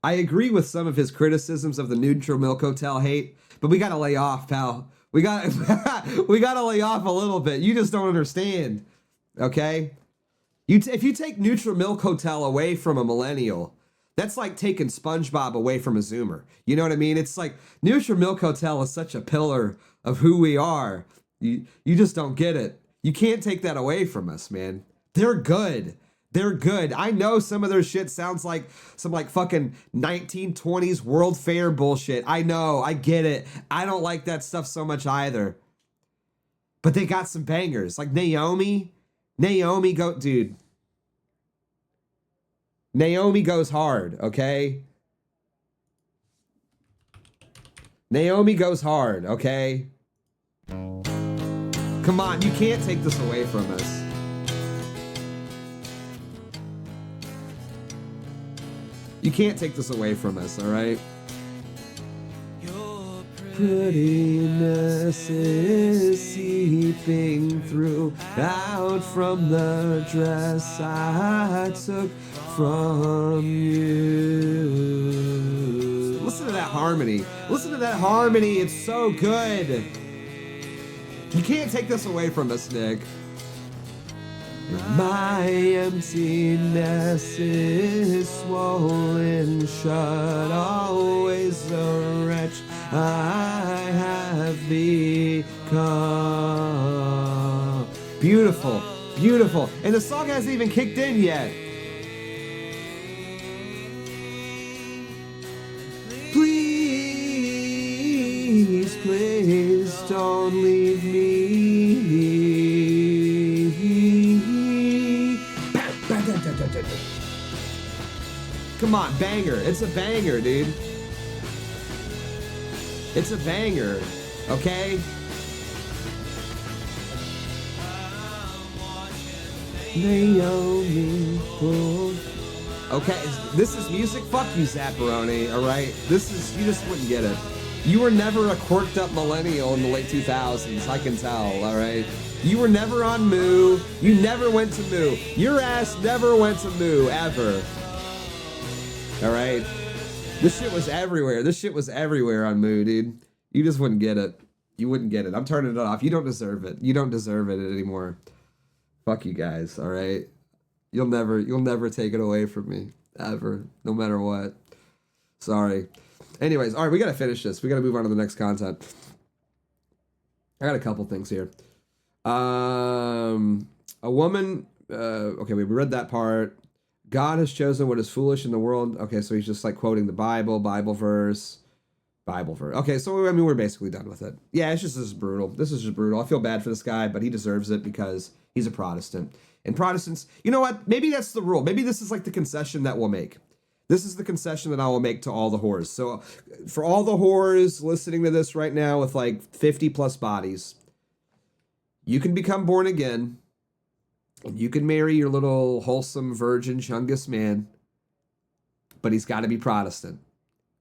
I agree with some of his criticisms of the Neutral Milk Hotel hate, but we gotta lay off, pal. We gotta lay off a little bit. You just don't understand, okay? If you take Neutral Milk Hotel away from a millennial, that's like taking SpongeBob away from a Zoomer. You know what I mean? It's like Neutral Milk Hotel is such a pillar of who we are. You just don't get it. You can't take that away from us, man. They're good. They're good. I know some of their shit sounds like some like fucking 1920s World Fair bullshit. I know. I get it. I don't like that stuff so much either. But they got some bangers. Like Naomi dude. Naomi goes hard, okay? Naomi goes hard, okay? Come on, you can't take this away from us. You can't take this away from us, all right? Your prettiness is seeping through out from the dress I took from you. Listen to that harmony. Listen to that harmony. It's so good. You can't take this away from us, Nick. My emptiness is swollen shut, always a wretch I have become. Beautiful, beautiful. And the song hasn't even kicked in yet. Please, please don't leave me. Come on, banger. It's a banger, dude. It's a banger, okay? Naomi Pool. Okay, this is music? Fuck you, Zapparoni, alright? This is, you just wouldn't get it. You were never a quirked up millennial in the late 2000s, I can tell, alright? You were never on Moo. You never went to Moo. Your ass never went to Moo, ever. Alright? This shit was everywhere. This shit was everywhere on Moo, dude. You just wouldn't get it. You wouldn't get it. I'm turning it off. You don't deserve it. You don't deserve it anymore. Fuck you guys, alright? You'll never take it away from me. Ever. No matter what. Sorry. Anyways, alright, we gotta finish this. We gotta move on to the next content. I got a couple things here. A woman, okay, we read that part. God has chosen what is foolish in the world. Okay, so he's just like quoting the Bible verse. Okay, so I mean, we're basically done with it. Yeah, it's just, this is brutal. This is just brutal. I feel bad for this guy, but he deserves it because he's a Protestant. And Protestants, you know what? Maybe that's the rule. Maybe this is like the concession that we'll make. This is the concession that I will make to all the whores. So for all the whores listening to this right now with like 50 plus bodies, you can become born again, and you can marry your little wholesome virgin Chungus man, but he's got to be Protestant.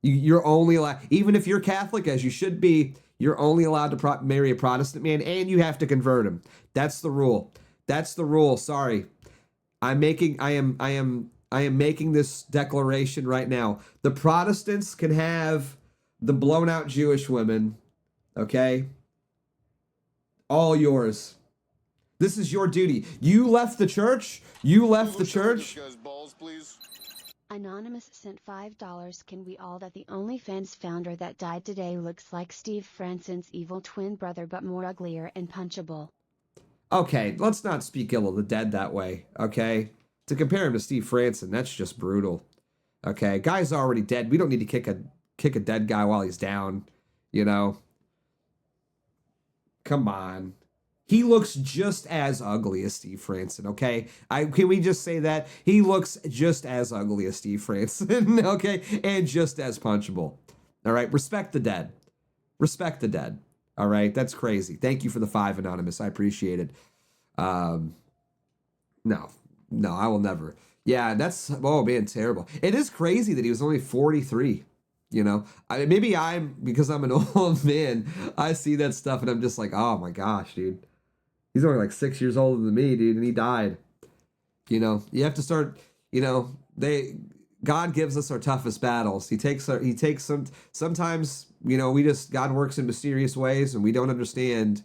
You're only allowed, even if you're Catholic, as you should be, you're only allowed to marry a Protestant man, and you have to convert him. That's the rule. That's the rule. Sorry, I am making this declaration right now. The Protestants can have the blown out Jewish women, okay? All yours. This is your duty. You left the church. You left the church. This guy's balls, please. Anonymous sent $5. Can we all that the OnlyFans founder that died today looks like Steve Franson's evil twin brother but more uglier and punchable? Okay, let's not speak ill of the dead that way, okay? To compare him to Steve Franson, that's just brutal. Okay, guy's already dead. We don't need to kick a dead guy while he's down, you know? Come on. He looks just as ugly as Steve Franson, okay? Can we just say that? He looks just as ugly as Steve Franson, okay? And just as punchable. All right? Respect the dead. Respect the dead. All right? That's crazy. Thank you for the 5, Anonymous. I appreciate it. No, I will never. Yeah, that's, oh man, terrible. It is crazy that he was only 43. You know, maybe because I'm an old man, I see that stuff and I'm just like, oh my gosh, dude. He's only like 6 years older than me, dude, and he died. You know, you have to start, you know, God gives us our toughest battles. He takes sometimes, you know, God works in mysterious ways and we don't understand,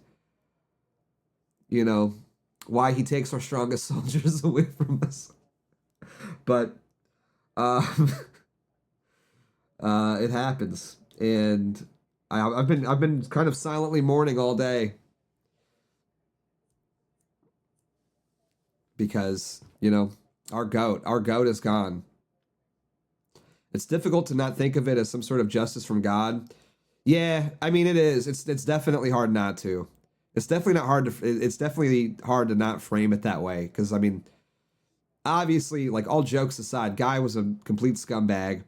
you know, why he takes our strongest soldiers away from us. But, it happens, and I've been kind of silently mourning all day because, you know, our goat is gone. It's difficult to not think of it as some sort of justice from God. Yeah, I mean it is. It's definitely hard not to. It's definitely hard to not frame it that way because I mean, obviously, like all jokes aside, guy was a complete scumbag.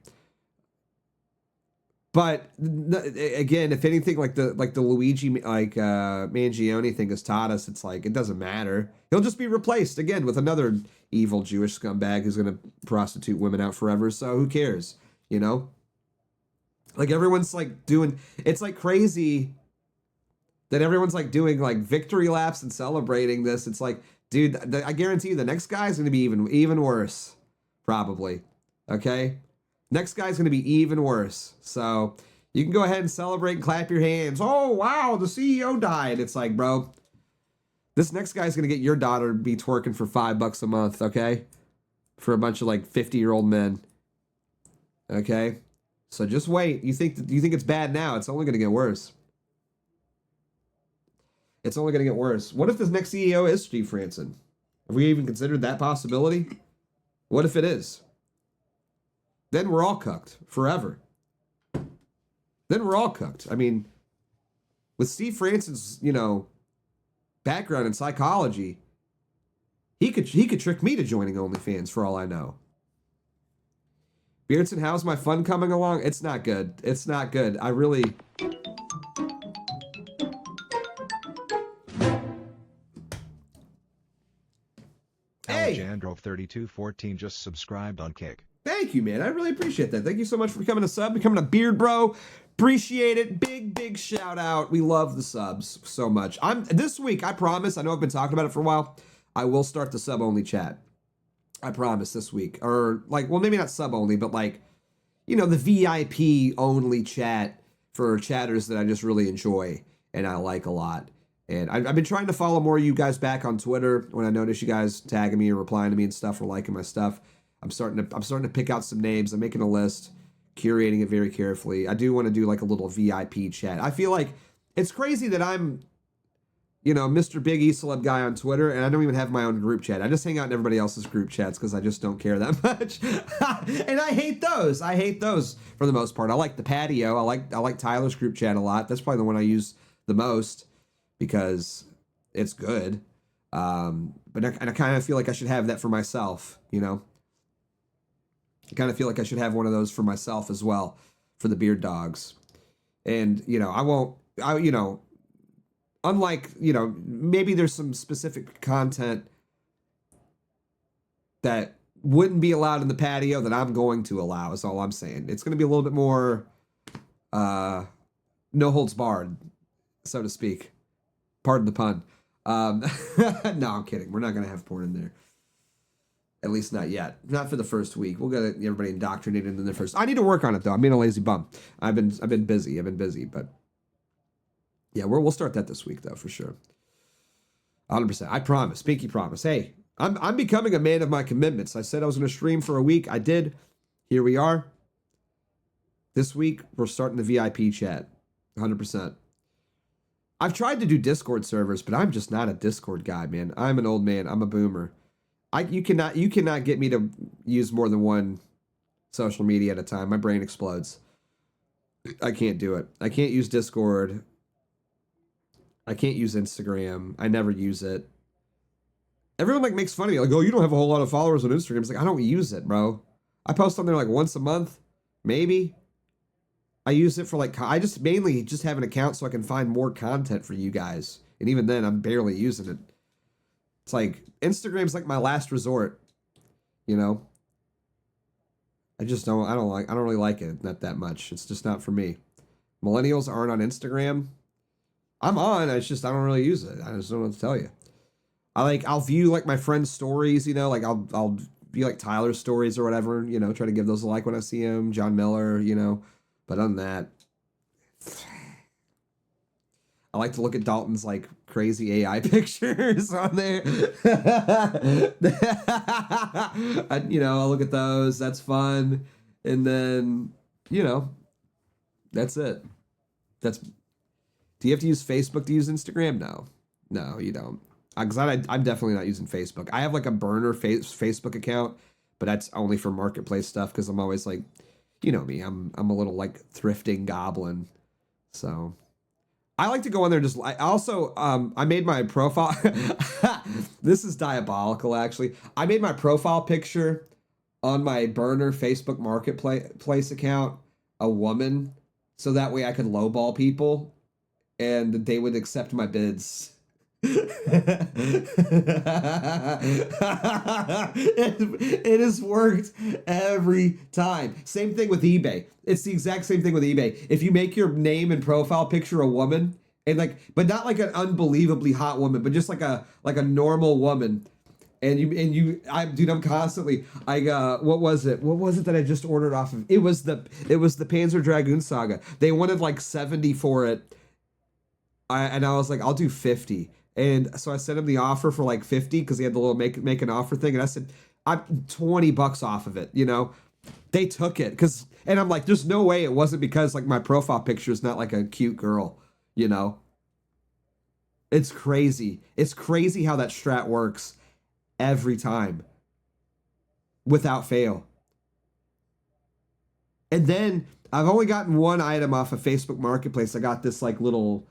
But again, if anything, like the Luigi Mangione thing has taught us, it's like it doesn't matter. He'll just be replaced again with another evil Jewish scumbag who's gonna prostitute women out forever. So who cares? You know, like everyone's like doing. It's like crazy that everyone's like doing like victory laps and celebrating this. It's like, dude, I guarantee you, the next guy's gonna be even worse, probably. Okay. Next guy's going to be even worse. So you can go ahead and celebrate and clap your hands. Oh, wow, the CEO died. It's like, bro, This next guy's gonna get your daughter to be twerking for $5 a month, okay? For a bunch of like 50-year-old men. Okay? So just wait. You think it's bad now? It's only gonna get worse. It's only gonna get worse. What if this next CEO is Steve Franson? Have we even considered that possibility? What if it is? Then we're all cooked forever. Then we're all cooked. I mean, with Steve Franson's, background in psychology, he could trick me to joining OnlyFans for all I know. Beardson, how's my fun coming along? It's not good. It's not good. I really... Hey! Alejandro3214 just subscribed on Kick. Thank you, man. I really appreciate that. Thank you so much for becoming a sub, becoming a beard bro. Appreciate it. Big shout out. We love the subs so much. This week, I promise, I know I've been talking about it for a while, I will start the sub only chat. I promise this week. Or maybe not sub only, but the VIP only chat for chatters that I just really enjoy and I like a lot. And I've been trying to follow more of you guys back on Twitter when I notice you guys tagging me or replying to me and stuff or liking my stuff. I'm starting to pick out some names. I'm making a list, curating it very carefully. I do want to do a little VIP chat. I feel like it's crazy that I'm, Mr. Big E Celeb guy on Twitter, and I don't even have my own group chat. I just hang out in everybody else's group chats because I just don't care that much. And I hate those. I hate those for the most part. I like the patio. I like Tyler's group chat a lot. That's probably the one I use the most because it's good. But I kind of feel like I should have that for myself, I kind of feel like I should have one of those for myself as well, for the beard dogs. And, unlike, maybe there's some specific content that wouldn't be allowed in the patio that I'm going to allow, is all I'm saying. It's going to be a little bit more no holds barred, so to speak. Pardon the pun. No, I'm kidding. We're not going to have porn in there. At least not yet. Not for the first week. We'll get everybody indoctrinated in the first. I need to work on it though. I'm being a lazy bum. I've been busy, but yeah, we'll start that this week though for sure. 100%. I promise. Pinky promise. Hey, I'm becoming a man of my commitments. I said I was going to stream for a week. I did. Here we are. This week we're starting the VIP chat. 100%. I've tried to do Discord servers, but I'm just not a Discord guy, man. I'm an old man. I'm a boomer. You cannot get me to use more than one social media at a time. My brain explodes. I can't do it. I can't use Discord. I can't use Instagram. I never use it. Everyone makes fun of me. Oh, you don't have a whole lot of followers on Instagram. It's I don't use it, bro. I post on there once a month, maybe. I use it for I just mainly just have an account so I can find more content for you guys. And even then, I'm barely using it. It's Instagram's my last resort, I don't really like it that much. It's just not for me. Millennials aren't on Instagram. I'm on, it's just I don't really use it. I just don't know what to tell you. I'll view my friends' stories, I'll view Tyler's stories or whatever, try to give those a like when I see him, John Miller, but other than that, I like to look at Dalton's crazy AI pictures on there. I'll look at those. That's fun. And then, that's it. Do you have to use Facebook to use Instagram? No, you don't. Because I'm definitely not using Facebook. I have a burner Facebook account, but that's only for marketplace stuff because I'm always you know me, I'm a little thrifting goblin. So I like to go on there and I made my profile. This is diabolical, actually. I made my profile picture on my burner Facebook marketplace account a woman, so that way I could lowball people and they would accept my bids. It has worked every time. Same thing with eBay. It's the exact same thing with eBay. If you make your name and profile picture a woman, and but not an unbelievably hot woman, but just a normal woman, I'm constantly what was it that I just ordered off of? It was the Panzer Dragoon Saga. They wanted 70 for it. And I was I'll do 50. And so I sent him the offer for like 50 because he had the little make an offer thing. And I said, I'm $20 off of it, you know? They took it and I'm like, there's no way it wasn't because like my profile picture is not like a cute girl, you know? It's crazy. It's crazy how that strat works every time without fail. And then I've only gotten one item off of Facebook Marketplace. I got this like little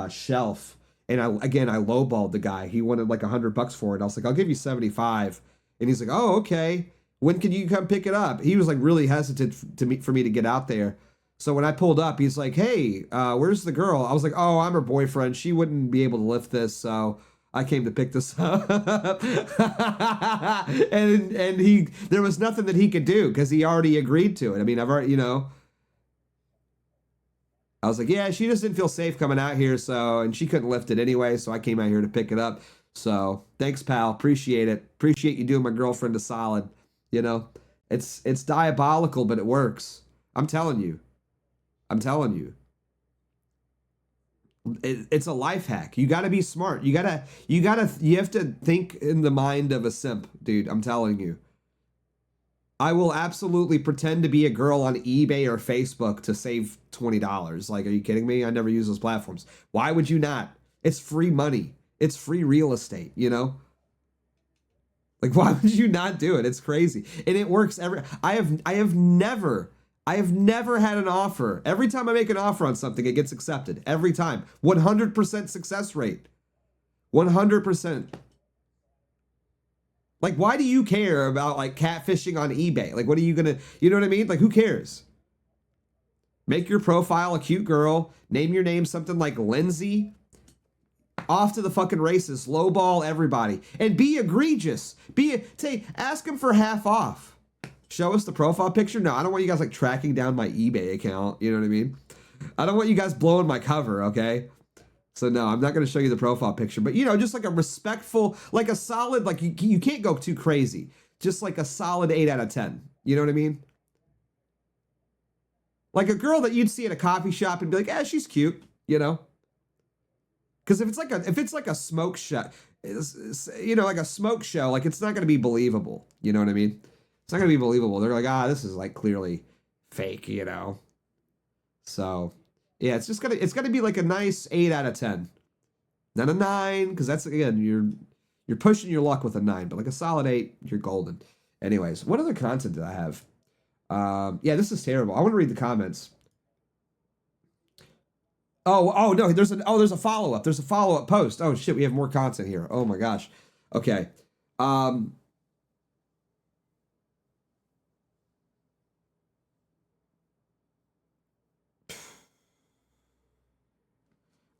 shelf, and I lowballed the guy. He wanted like $100 for it. I was like, I'll give you 75. And he's like, oh, okay. When can you come pick it up? He was like really hesitant for me to get out there. So when I pulled up, he's like, hey, where's the girl? I was like, oh, I'm her boyfriend. She wouldn't be able to lift this, so I came to pick this up. and there was nothing that he could do because he already agreed to it. I mean, I've already, you know. I was like, yeah, she just didn't feel safe coming out here, and she couldn't lift it anyway, so I came out here to pick it up. So thanks, pal. Appreciate it. Appreciate you doing my girlfriend a solid. You know, it's diabolical, but it works. I'm telling you. It's a life hack. You got to be smart. You have to think in the mind of a simp, dude. I'm telling you. I will absolutely pretend to be a girl on eBay or Facebook to save $20. Like, are you kidding me? I never use those platforms. Why would you not? It's free money. It's free real estate, you know? Like, why would you not do it? It's crazy. And it works I have never had an offer. Every time I make an offer on something, it gets accepted. Every time. 100% success rate. 100%. Like, why do you care about, like, catfishing on eBay? Like, what are you gonna, you know what I mean? Like, who cares? Make your profile a cute girl. Name your name something like Lindsay. Off to the fucking races. Lowball everybody. And be egregious. Ask them for half off. Show us the profile picture. No, I don't want you guys, like, tracking down my eBay account. You know what I mean? I don't want you guys blowing my cover, okay? So no, I'm not going to show you the profile picture, but, you know, just like a respectful, like a solid, like you can't go too crazy. Just like a solid 8 out of 10. You know what I mean? Like a girl that you'd see at a coffee shop and be like, she's cute, you know? Because if it's like a smoke show, you know, like a smoke show, like it's not going to be believable. You know what I mean? It's not going to be believable. They're like, this is like clearly fake, you know? So yeah, it's gonna be like a nice 8 out of 10. Not a 9, because that's, again, you're pushing your luck with a 9, but like a solid 8, you're golden. Anyways, what other content did I have? Yeah, this is terrible. I want to read the comments. Oh no, there's a follow-up. There's a follow-up post. Oh shit, we have more content here. Oh my gosh. Okay.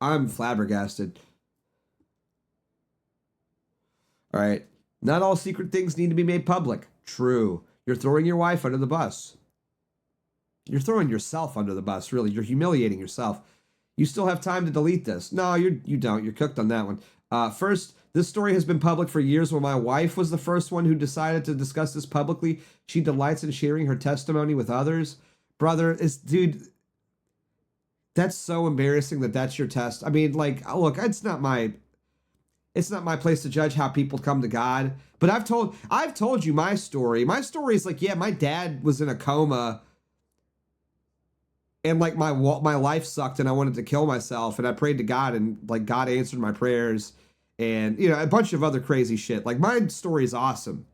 I'm flabbergasted. All right. Not all secret things need to be made public. True. You're throwing your wife under the bus. You're throwing yourself under the bus, really. You're humiliating yourself. You still have time to delete this. No, you don't. You're cooked on that one. First, this story has been public for years. When my wife was the first one who decided to discuss this publicly, she delights in sharing her testimony with others. Brother, dude, that's so embarrassing that that's your test. I mean, like, look, it's not my place to judge how people come to God. But I've told you my story. My story is like, yeah, my dad was in a coma, and like my life sucked, and I wanted to kill myself, and I prayed to God, and like God answered my prayers, and you know, a bunch of other crazy shit. Like, my story is awesome.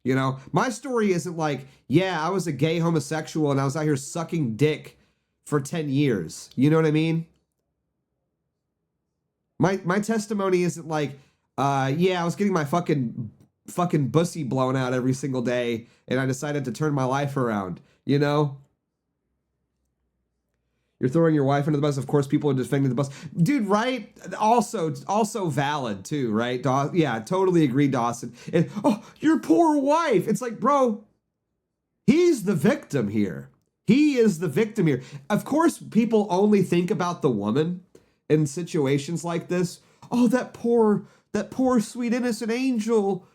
You know, my story isn't like, yeah, I was a gay homosexual and I was out here sucking dick for 10 years. You know what I mean? My testimony isn't like, yeah, I was getting my fucking bussy blown out every single day and I decided to turn my life around, you know? You're throwing your wife under the bus. Of course, people are defending the bus. Dude, right? Also valid too, right? Yeah, totally agree, Dawson. And, your poor wife. It's like, bro, he's the victim here. He is the victim here. Of course, people only think about the woman in situations like this. Oh, that poor sweet innocent angel.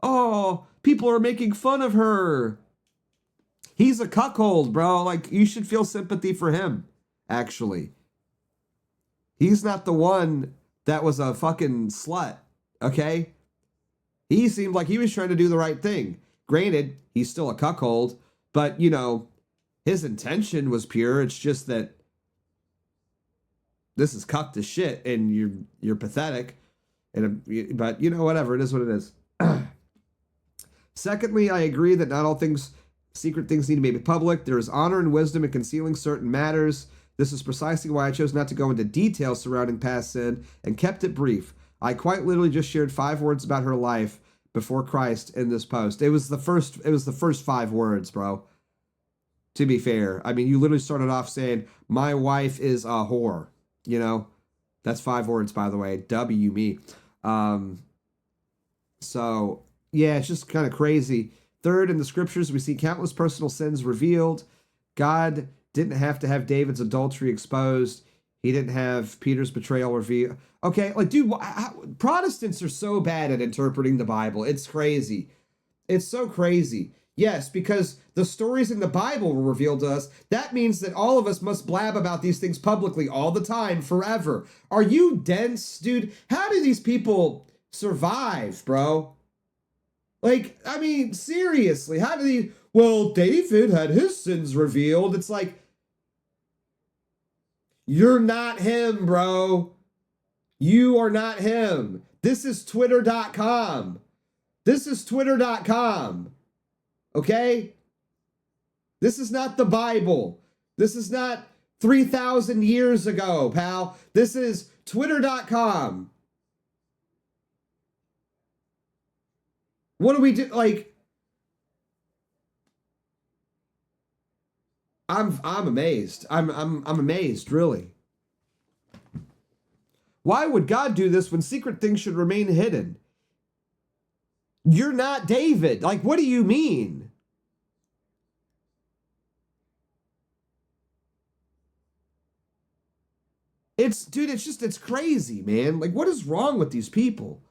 Oh, people are making fun of her. He's a cuckold, bro. Like, you should feel sympathy for him, actually. He's not the one that was a fucking slut, okay? He seemed like he was trying to do the right thing. Granted, he's still a cuckold, but, you know, his intention was pure. It's just that this is cucked as shit, and you're pathetic. But, you know, whatever. It is what it is. Secondly, I agree that not all secret things need to be made public. There is honor and wisdom in concealing certain matters. This is precisely why I chose not to go into details surrounding past sin and kept it brief. I quite literally just shared 5 words about her life before Christ in this post. It was the first 5 words, bro. To be fair. I mean, you literally started off saying, my wife is a whore. You know? That's 5 words, by the way. W me. So, yeah, it's just kind of crazy. Third, in the scriptures, we see countless personal sins revealed. God didn't have to have David's adultery exposed. He didn't have Peter's betrayal revealed. Okay, like, dude, Protestants are so bad at interpreting the Bible. It's crazy. It's so crazy. Yes, because the stories in the Bible were revealed to us. That means that all of us must blab about these things publicly all the time, forever. Are you dense, dude? How do these people survive, bro? Like, I mean, seriously, how do they... Well, David had his sins revealed. It's like, you're not him, bro. You are not him. This is Twitter.com. This is Twitter.com. Okay? This is not the Bible. This is not 3,000 years ago, pal. This is Twitter.com. What do we do? Like, I'm amazed. I'm amazed, really. Why would God do this when secret things should remain hidden? You're not David. Like, what do you mean? Dude, it's crazy, man. Like, what is wrong with these people?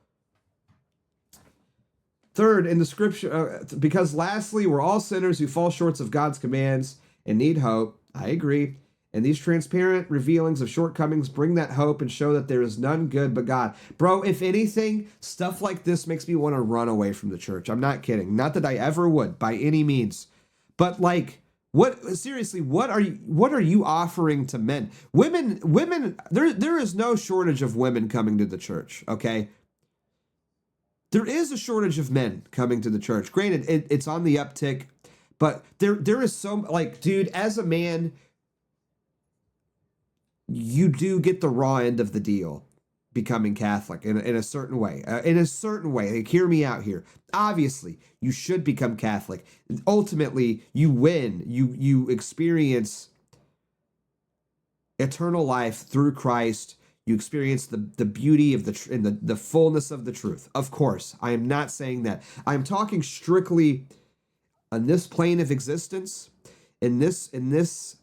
Third, in the scripture, because lastly, we're all sinners who fall short of God's commands and need hope. I agree. And these transparent revealings of shortcomings bring that hope and show that there is none good but God. Bro, if anything, stuff like this makes me want to run away from the church. I'm not kidding. Not that I ever would, by any means. But like, seriously, what are you offering to men? Women, there is no shortage of women coming to the church, okay? There is a shortage of men coming to the church. Granted, it's on the uptick, but there is so, like, dude, as a man, you do get the raw end of the deal becoming Catholic in a certain way. Like, hear me out here. Obviously, you should become Catholic. Ultimately, you win. You experience eternal life through Christ. You experience the beauty of the fullness of the truth. Of course, I am not saying that. I'm talking strictly on this plane of existence, in this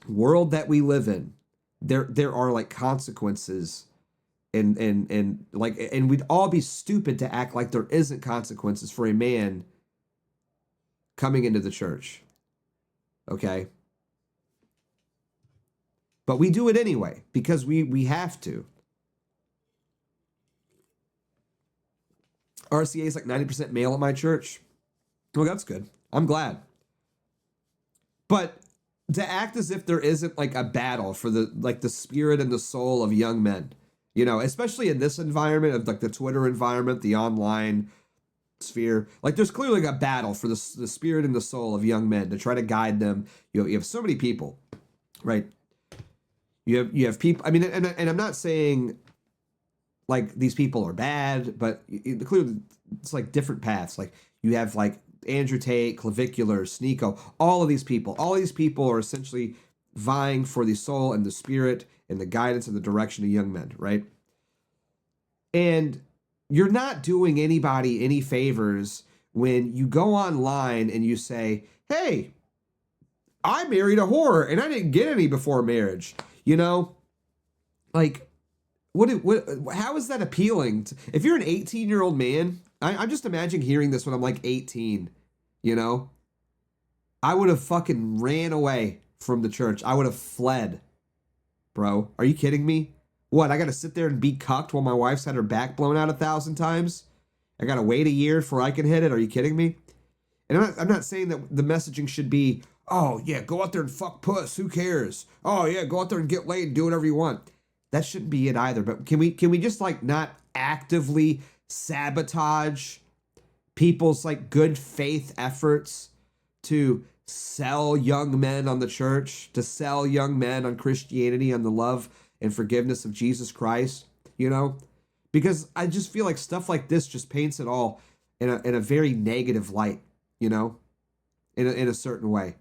world that we live in. There are like consequences, and we'd all be stupid to act like there isn't consequences for a man coming into the church. Okay? But we do it anyway, because we have to. RCA is like 90% male at my church. Well, that's good. I'm glad. But to act as if there isn't like a battle for the spirit and the soul of young men, you know, especially in this environment of like the Twitter environment, the online sphere, like there's clearly like a battle for the spirit and the soul of young men to try to guide them. You have so many people, right? You have people. I mean, and I'm not saying like these people are bad, but clearly it's like different paths. Like you have like Andrew Tate, Clavicular, Sneeko, all of these people. All of these people are essentially vying for the soul and the spirit and the guidance and the direction of young men, right? And you're not doing anybody any favors when you go online and you say, hey, I married a whore and I didn't get any before marriage. You know, like, how is that appealing? If you're an 18-year-old man, I'm just imagining hearing this when I'm like 18, you know? I would have fucking ran away from the church. I would have fled, bro. Are you kidding me? What, I got to sit there and be cucked while my wife's had her back blown out 1,000 times? I got to wait a year before I can hit it? Are you kidding me? And I'm not saying that the messaging should be, oh, yeah, go out there and fuck puss. Who cares? Oh, yeah, go out there and get laid and do whatever you want. That shouldn't be it either. But can we just like not actively sabotage people's like good faith efforts to sell young men on the church, to sell young men on Christianity, on the love and forgiveness of Jesus Christ, you know? Because I just feel like stuff like this just paints it all in a very negative light, you know? In a certain way.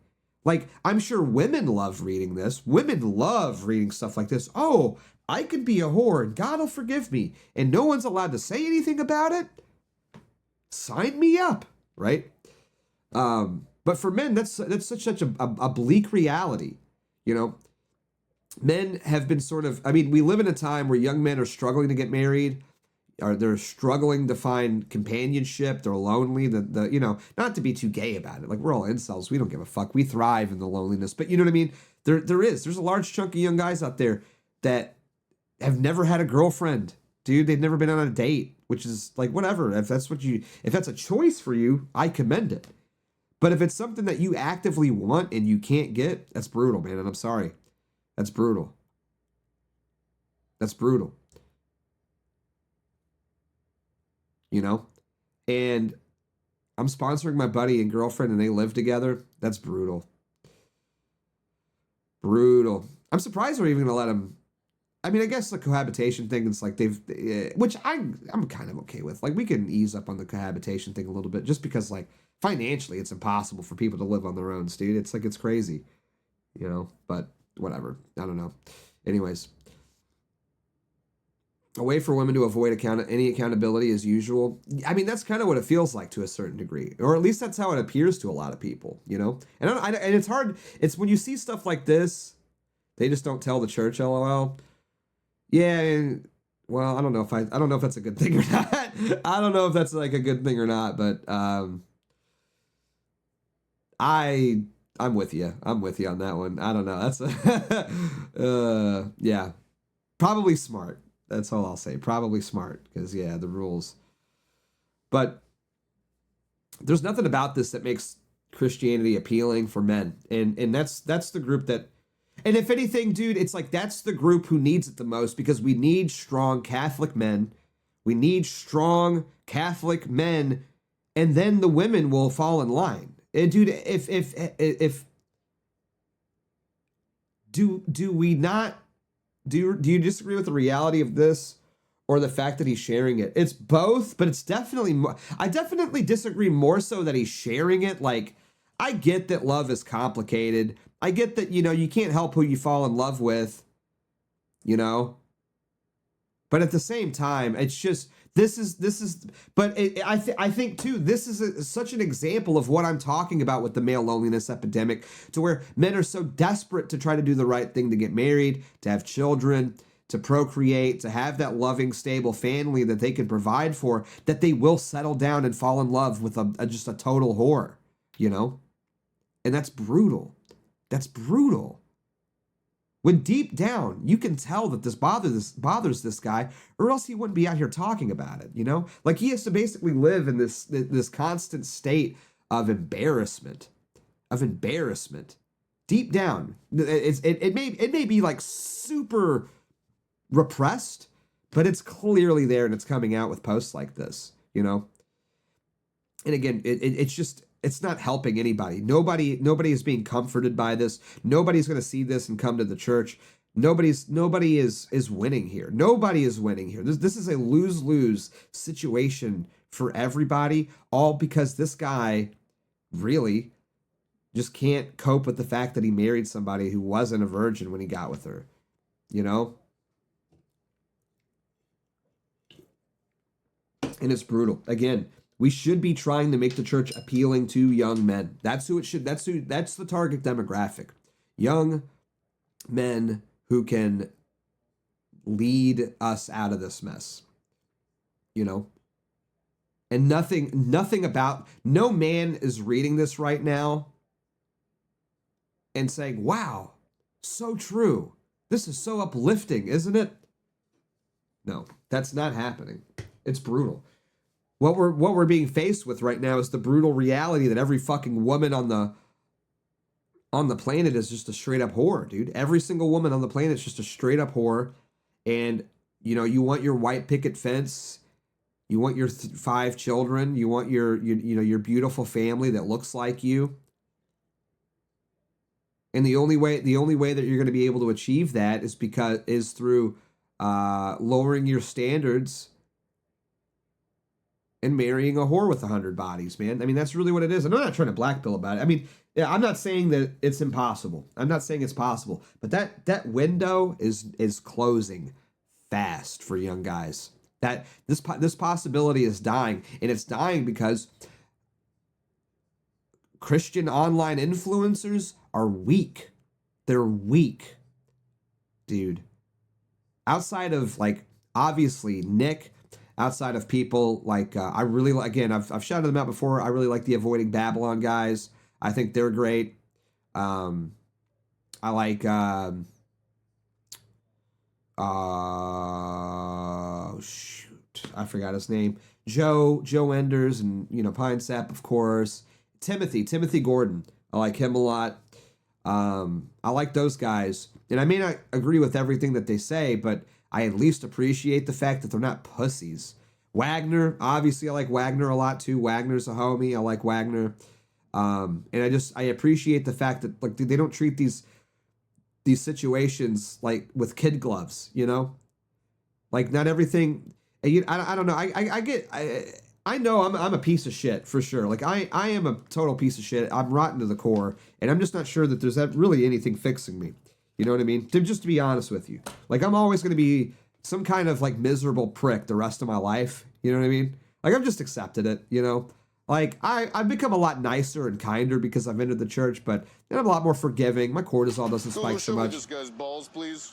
Like, I'm sure women love reading this. Women love reading stuff like this. Oh, I could be a whore and God will forgive me. And no one's allowed to say anything about it. Sign me up, right? But for men, that's such a bleak reality, you know? Men have been sort of, I mean, we live in a time where young men are struggling to get married, or they're struggling to find companionship. They're lonely. The you know, not to be too gay about it. Like, we're all incels. We don't give a fuck. We thrive in the loneliness. But you know what I mean? There's a large chunk of young guys out there that have never had a girlfriend. Dude, they've never been on a date, which is like, whatever. If that's a choice for you, I commend it. But if it's something that you actively want and you can't get, that's brutal, man. And I'm sorry. That's brutal. That's brutal. You know? And I'm sponsoring my buddy and girlfriend and they live together. That's brutal. Brutal. I'm surprised we're even going to let them. I mean, I guess the cohabitation thing is like which I'm kind of okay with. Like, we can ease up on the cohabitation thing a little bit just because, like, financially it's impossible for people to live on their own, dude. It's like, it's crazy, you know, but whatever. I don't know. Anyways, a way for women to avoid any accountability as usual. I mean, that's kind of what it feels like to a certain degree, or at least that's how it appears to a lot of people, you know? And and it's hard. It's when you see stuff like this, they just don't tell the church, LOL. Yeah, well, I don't know if that's a good thing or not. I don't know if that's like a good thing or not, but I'm with you. I'm with you on that one. I don't know. That's yeah, probably smart. That's all I'll say. Probably smart because, yeah, the rules. But there's nothing about this that makes Christianity appealing for men, and that's the group that. And if anything, dude, it's like that's the group who needs it the most because we need strong Catholic men. We need strong Catholic men, and then the women will fall in line. And dude, if do we not do you disagree with the reality of this or the fact that he's sharing it? It's both, but it's definitely more. I definitely disagree more so that he's sharing it. Like, I get that love is complicated. I get that, you know, you can't help who you fall in love with, you know, but at the same time, it's just, but I think too, this is such an example of what I'm talking about with the male loneliness epidemic, to where men are so desperate to try to do the right thing, to get married, to have children, to procreate, to have that loving, stable family that they can provide for, that they will settle down and fall in love with just a total whore, you know? And that's brutal. That's brutal. When deep down, you can tell that this bothers this guy, or else he wouldn't be out here talking about it, you know? Like, he has to basically live in this constant state of embarrassment. Deep down. It may be like super repressed, but it's clearly there and it's coming out with posts like this, you know? And again, it's not helping anybody. Nobody is being comforted by this. Nobody's going to see this and come to the church. Nobody is winning here. Nobody is winning here. This is a lose-lose situation for everybody, all because this guy really just can't cope with the fact that he married somebody who wasn't a virgin when he got with her, you know? And it's brutal. Again, we should be trying to make the church appealing to young men. That's who it should. That's the target demographic. Young men who can lead us out of this mess. You know? And no man is reading this right now and saying, wow, so true. This is so uplifting, isn't it? No, that's not happening. It's brutal. What we're being faced with right now is the brutal reality that every fucking woman on the planet is just a straight up whore, dude. Every single woman on the planet is just a straight up whore. And, you know, you want your white picket fence, you want your 5 children, you want your your beautiful family that looks like you. And the only way that you're going to be able to achieve that is through lowering your standards and marrying a whore with 100 bodies, man. I mean, that's really what it is. And I'm not trying to blackpill about it. I mean, yeah, I'm not saying that it's impossible. I'm not saying it's possible, but that window is closing fast for young guys. That this possibility is dying, and it's dying because Christian online influencers are weak. They're weak, dude. Outside of, like, obviously Nick, outside of people like I really like, again, I've shouted them out before. I really like the Avoiding Babylon guys. I think they're great. I like shoot, I forgot his name. Joe Enders, and Pine Sap, of course. Timothy Gordon. I like him a lot. I like those guys. And I may not agree with everything that they say, but I at least appreciate the fact that they're not pussies. Wagner, obviously I like Wagner a lot too. Wagner's a homie. I like Wagner. And I appreciate the fact that, like, they don't treat these situations like with kid gloves, like not everything. I don't know. I know I'm a piece of shit for sure. Like I am a total piece of shit. I'm rotten to the core, and I'm just not sure that there's really anything fixing me. You know what I mean? Just to be honest with you, like I'm always going to be some kind of like miserable prick the rest of my life. You know what I mean? Like I've just accepted it. Like I've become a lot nicer and kinder because I've entered the church, but I'm a lot more forgiving. My cortisol doesn't spike so much. This guy's balls, please.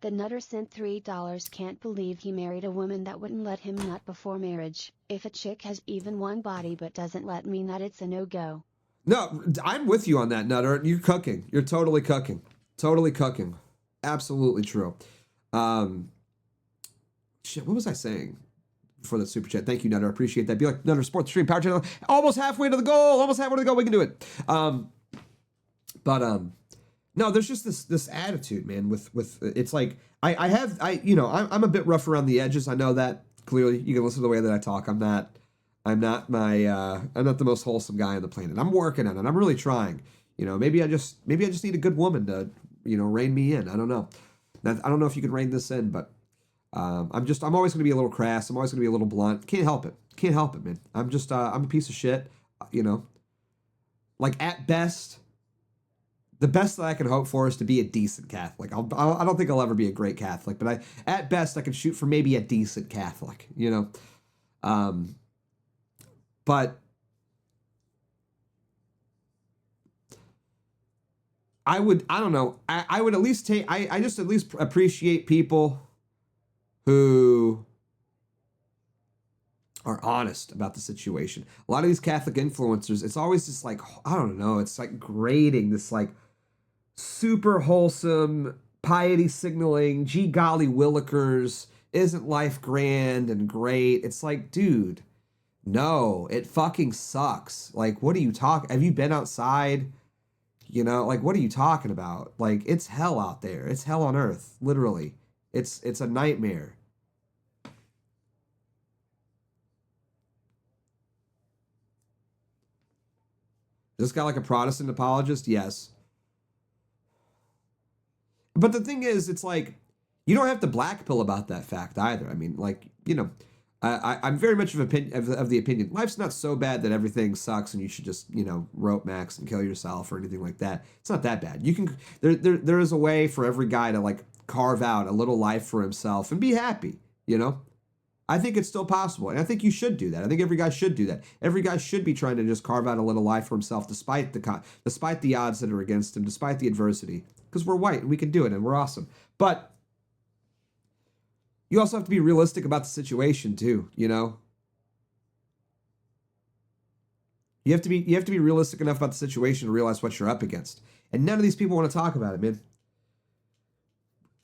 The Nutter sent $3. Can't believe he married a woman that wouldn't let him nut before marriage. If a chick has even one body but doesn't let me nut, it's a no-go. No, I'm with you on that, Nutter. You're cooking. You're totally cooking. Totally cooking. Absolutely true. Shit, what was I saying before the super chat? Thank you, Nutter. I appreciate that. Be like Nutter Sports Stream Power Channel. Almost halfway to the goal. Almost halfway to the goal. We can do it. No, there's just this attitude, man. With it's like I'm a bit rough around the edges. I know that clearly. You can listen to the way that I talk. I'm not the most wholesome guy on the planet. I'm working on it. I'm really trying. Maybe I just need a good woman to rein me in. I don't know. I don't know if you can rein this in, but I'm always going to be a little crass. I'm always going to be a little blunt. Can't help it, man. I'm a piece of shit. Like at best. The best that I can hope for is to be a decent Catholic. I don't think I'll ever be a great Catholic, but at best I can shoot for maybe a decent Catholic, But I would at least I just at least appreciate people who are honest about the situation. A lot of these Catholic influencers, it's always just like, I don't know, it's like grading this like super wholesome piety signaling, gee golly willikers, isn't life grand and great? It's like, dude, no, it fucking sucks. Like, what are you talking? Have you been outside? Like, what are you talking about? Like, it's hell out there. It's hell on earth, literally. It's a nightmare. Is this guy like a Protestant apologist? Yes. But the thing is, it's like, you don't have to blackpill about that fact either. I mean, like, I'm very much of the opinion life's not so bad that everything sucks and you should just, rope max and kill yourself or anything like that. It's not that bad. You can, there is a way for every guy to like carve out a little life for himself and be happy, I think it's still possible, and I think you should do that. I think every guy should do that. Every guy should be trying to just carve out a little life for himself, despite the odds that are against him, despite the adversity. Because we're white and we can do it, and we're awesome. But you also have to be realistic about the situation too. You have to be realistic enough about the situation to realize what you're up against. And none of these people want to talk about it, man.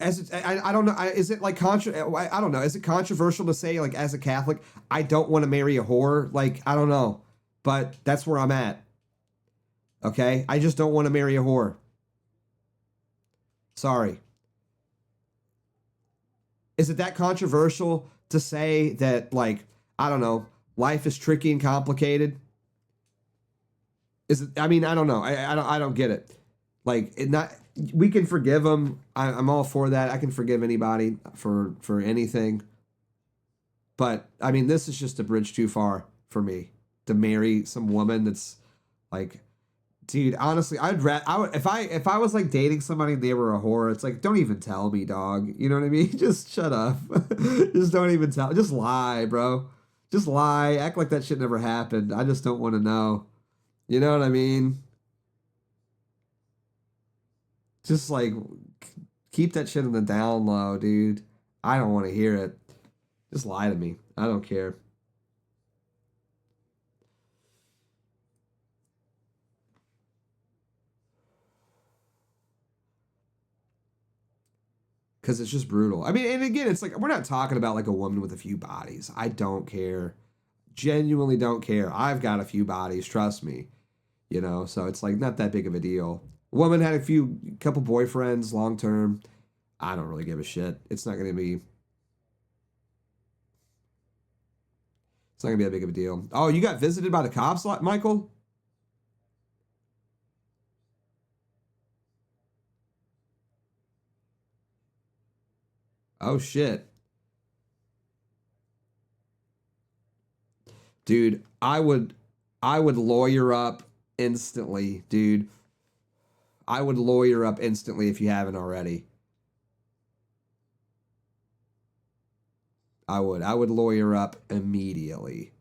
I don't know. Is it like I don't know. Is it controversial to say, like, as a Catholic, I don't want to marry a whore? Like, I don't know, but that's where I'm at. Okay, I just don't want to marry a whore. Sorry. Is it that controversial to say that, like, I don't know, life is tricky and complicated? Is it? I mean, I don't know. I don't get it. Like, it not. We can forgive them. I'm all for that. I can forgive anybody for anything. But I mean, this is just a bridge too far for me to marry some woman that's like, dude. Honestly, I would if I was like dating somebody and they were a whore. It's like, don't even tell me, dog. You know what I mean? Just shut up. Just don't even tell. Just lie, bro. Just lie. Act like that shit never happened. I just don't want to know. You know what I mean? Just like keep that shit in the down low, dude. I don't want to hear it. Just lie to me. I don't care. Because it's just brutal. I mean, and again, it's like, we're not talking about like a woman with a few bodies. I don't care. Genuinely don't care. I've got a few bodies, trust me. You know, so it's like not that big of a deal. Woman had couple boyfriends long term. I don't really give a shit. It's not gonna be that big of a deal. Oh, you got visited by the cops, Michael? Oh shit. Dude, I would lawyer up instantly, dude. I would lawyer up instantly if you haven't already. I would lawyer up immediately.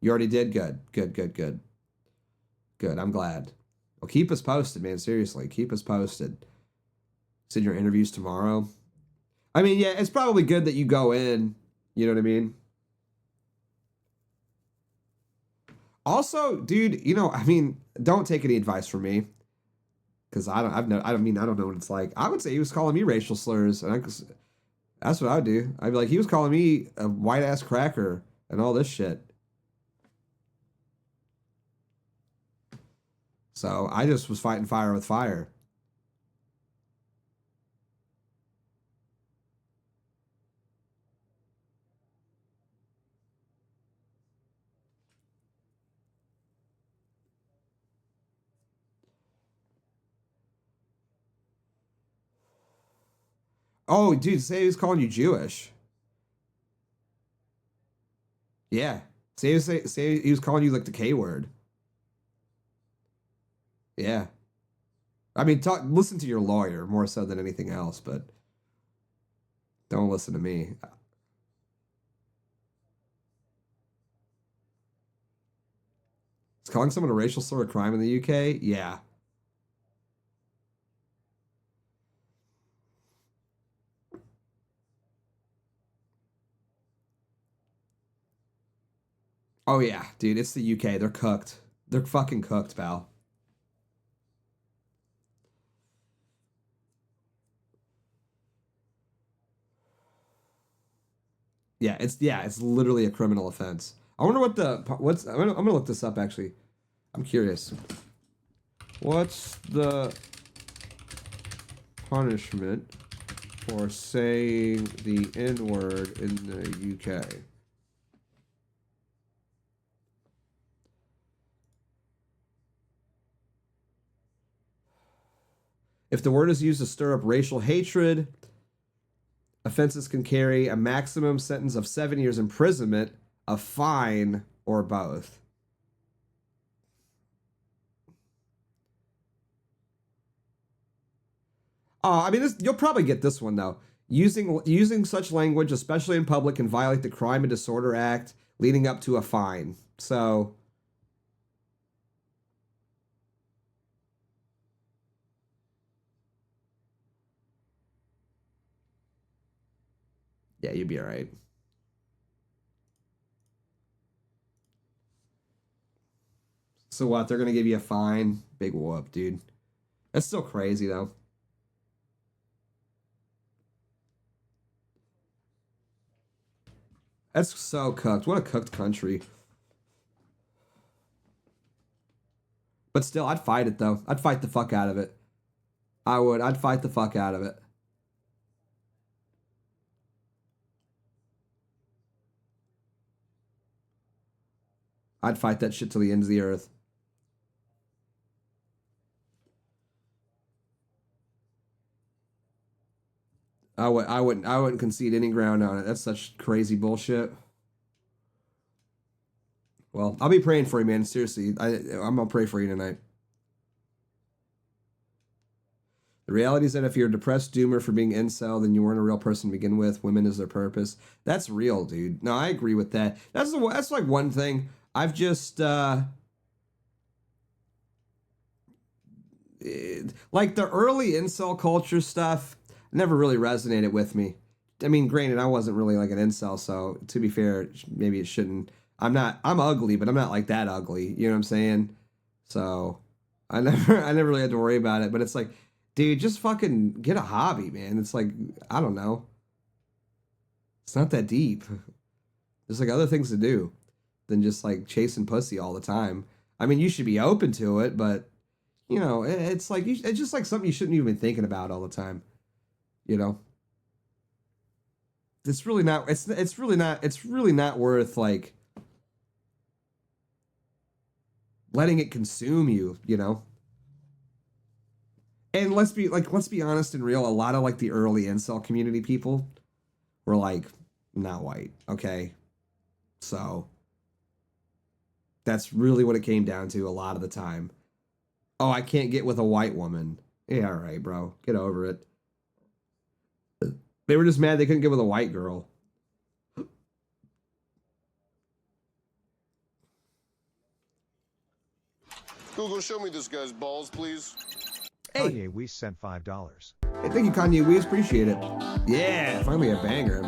You already did? Good. Good, good, good. Good, I'm glad. Well, keep us posted, man. Seriously, keep us posted. Send your interviews tomorrow. I mean, yeah, it's probably good that you go in. You know what I mean? Also, dude, you know, I mean, don't take any advice from me. Because I don't know what it's like. I would say he was calling me racial slurs. And that's what I would do. I'd be like, he was calling me a white ass cracker and all this shit. So I just was fighting fire with fire. Oh, dude, say he was calling you Jewish. Yeah. Say he was calling you like the K word. Yeah. I mean, listen to your lawyer more so than anything else, but don't listen to me. Is calling someone a racial slur a crime in the UK? Yeah. Oh yeah, dude, it's the UK. They're cooked. They're fucking cooked, pal. It's literally a criminal offense. I wonder I'm gonna look this up actually. I'm curious. What's the punishment for saying the N-word in the UK? If the word is used to stir up racial hatred, offenses can carry a maximum sentence of 7 years imprisonment, a fine, or both. I mean, you'll probably get this one though. Using such language, especially in public, can violate the Crime and Disorder Act, leading up to a fine. So, yeah, you'd be all right. So what? They're gonna give you a fine? Big whoop, dude. That's still crazy though. That's so cooked. What a cooked country. But still, I'd fight it, though. I'd fight the fuck out of it. I would. I'd fight the fuck out of it. I'd fight that shit till the ends of the earth. I wouldn't concede any ground on it. That's such crazy bullshit. Well, I'll be praying for you, man. Seriously, I'm gonna pray for you tonight. The reality is that if you're a depressed doomer for being incel, then you weren't a real person to begin with. Women is their purpose. That's real, dude. No, I agree with that. That's like one thing I've just like the early incel culture stuff never really resonated with me. I mean, granted, I wasn't really like an incel, so to be fair, maybe it shouldn't. I'm ugly, but I'm not like that ugly. You know what I'm saying? So I never really had to worry about it. But it's like, dude, just fucking get a hobby, man. It's like, I don't know. It's not that deep. There's like other things to do than just like chasing pussy all the time. I mean, you should be open to it, but you know, it's like it's just like something you shouldn't even be thinking about all the time. You know, it's really not. It's really not worth like letting it consume you. You know. And let's be honest and real. A lot of like the early incel community people were like not white. Okay, so that's really what it came down to a lot of the time. Oh, I can't get with a white woman. Yeah, all right, bro. Get over it. They were just mad they couldn't get with a white girl. Google, show me this guy's balls, please. Hey. Kanye West sent $5. Hey, thank you, Kanye. We appreciate it. Yeah, finally a banger.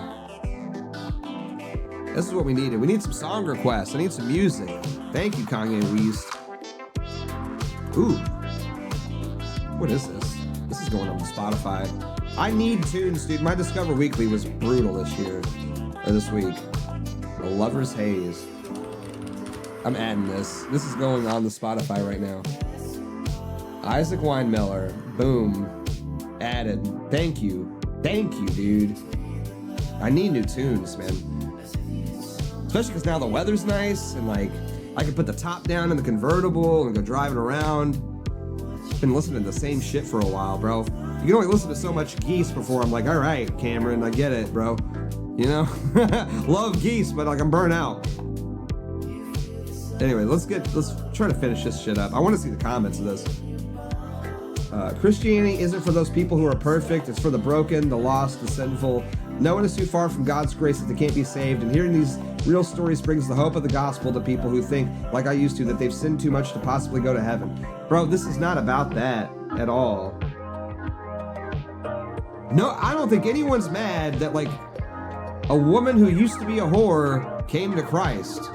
This is what we needed. We need some song requests. I need some music. Thank you, Kanye West. Ooh. What is this? This is going on Spotify. I need tunes, dude. My Discover Weekly was brutal this week. The Lover's Haze. I'm adding this. This is going on the Spotify right now. Isaac Weinmiller. Boom. Added. Thank you. Thank you, dude. I need new tunes, man. Especially because now the weather's nice and like I can put the top down in the convertible and go driving around. Been listening to the same shit for a while, bro. You can only listen to so much Geese before I'm like, all right, Cameron, I get it, bro. You know? Love Geese, but like I'm burnt out. Anyway, let's try to finish this shit up. I want to see the comments of this. Christianity isn't for those people who are perfect. It's for the broken, the lost, the sinful. No one is too far from God's grace that they can't be saved. And hearing these real stories brings the hope of the gospel to people who think, like I used to, that they've sinned too much to possibly go to heaven. Bro, this is not about that at all. No, I don't think anyone's mad that, like, a woman who used to be a whore came to Christ.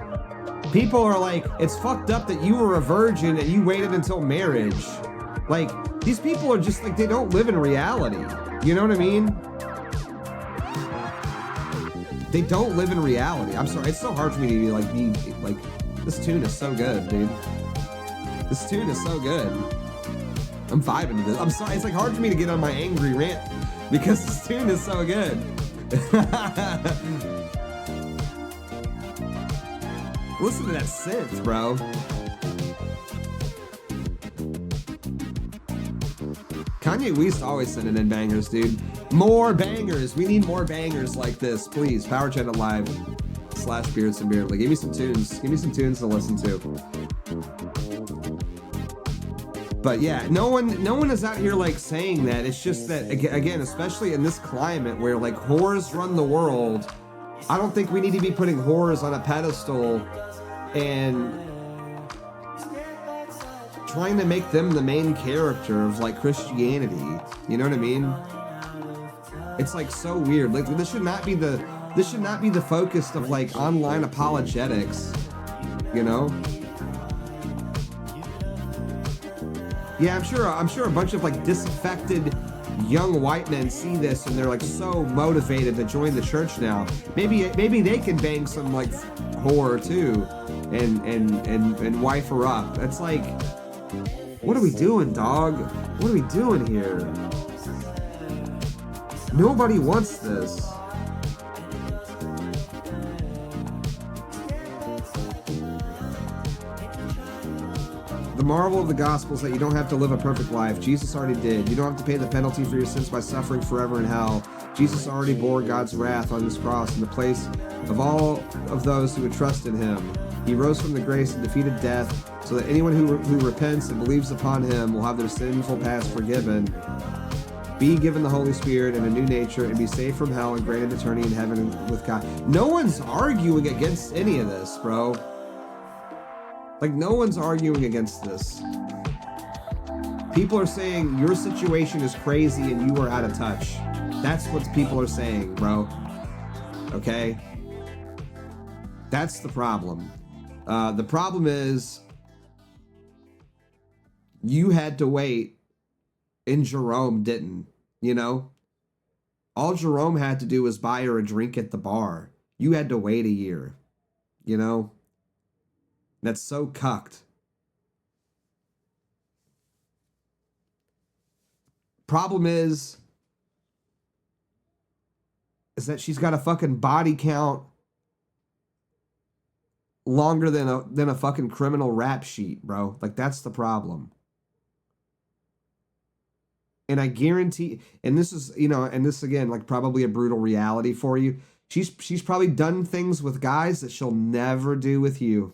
People are like, it's fucked up that you were a virgin and you waited until marriage. Like, these people are just like, they don't live in reality. You know what I mean? They don't live in reality. I'm sorry, it's so hard for me to be like, this tune is so good, dude. This tune is so good. I'm vibing to this. I'm sorry, it's like hard for me to get on my angry rant because this tune is so good. Listen to that synth, bro. Kanye West always sending in bangers, dude. More bangers. We need more bangers like this, please. Power Channel Live /Beardson Beardly. Give me some tunes. Give me some tunes to listen to. But yeah, no one is out here like saying that. It's just that again, especially in this climate where like whores run the world, I don't think we need to be putting whores on a pedestal and trying to make them the main character of like Christianity. You know what I mean? It's like so weird. Like this should not be the focus of like online apologetics. You know? Yeah, I'm sure a bunch of like disaffected young white men see this and they're like so motivated to join the church now. Maybe they can bang some like whore too, and wife her up. It's like, what are we doing, dog? What are we doing here? Nobody wants this. The marvel of the gospel is that you don't have to live a perfect life. Jesus already did. You don't have to pay the penalty for your sins by suffering forever in hell. Jesus already bore God's wrath on his cross in the place of all of those who would trust in him. He rose from the grace and defeated death so that anyone who repents and believes upon him will have their sinful past forgiven, be given the Holy Spirit and a new nature, and be saved from hell and granted eternity in heaven with God. No one's arguing against any of this, bro. Like, no one's arguing against this. People are saying your situation is crazy and you are out of touch. That's what people are saying, bro. Okay? That's the problem. The problem is you had to wait and Jerome didn't, you know? All Jerome had to do was buy her a drink at the bar. You had to wait a year, you know? That's so cucked. Problem is that she's got a fucking body count longer than a fucking criminal rap sheet, bro. Like, that's the problem. And I guarantee, and this is, you know, and this again, like probably a brutal reality for you. She's probably done things with guys that she'll never do with you.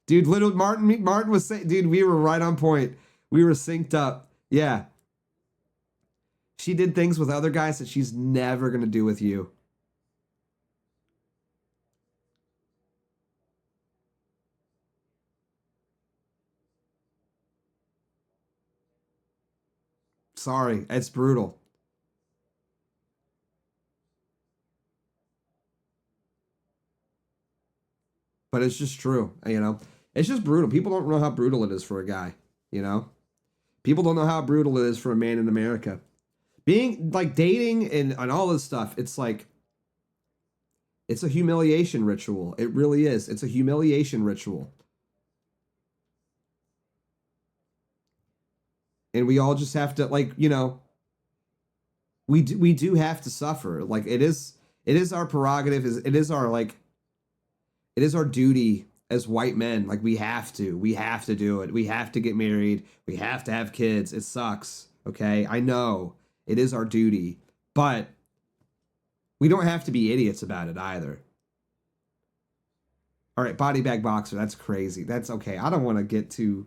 Dude, little Martin was saying, dude, we were right on point. We were synced up. Yeah. She did things with other guys that she's never going to do with you. Sorry, it's brutal. But it's just true, you know? It's just brutal. People don't know how brutal it is for a guy, you know? People don't know how brutal it is for a man in America. Being, like, dating and all this stuff, it's like, it's a humiliation ritual. It really is. It's a humiliation ritual. And we all just have to, like, you know, we do have to suffer. Like, it is our prerogative. It is our, like, it is our duty as white men. Like, we have to do it. We have to get married. We have to have kids. It sucks. Okay. I know it is our duty, but we don't have to be idiots about it either. All right. Body bag boxer. That's crazy. That's okay. I don't want to get too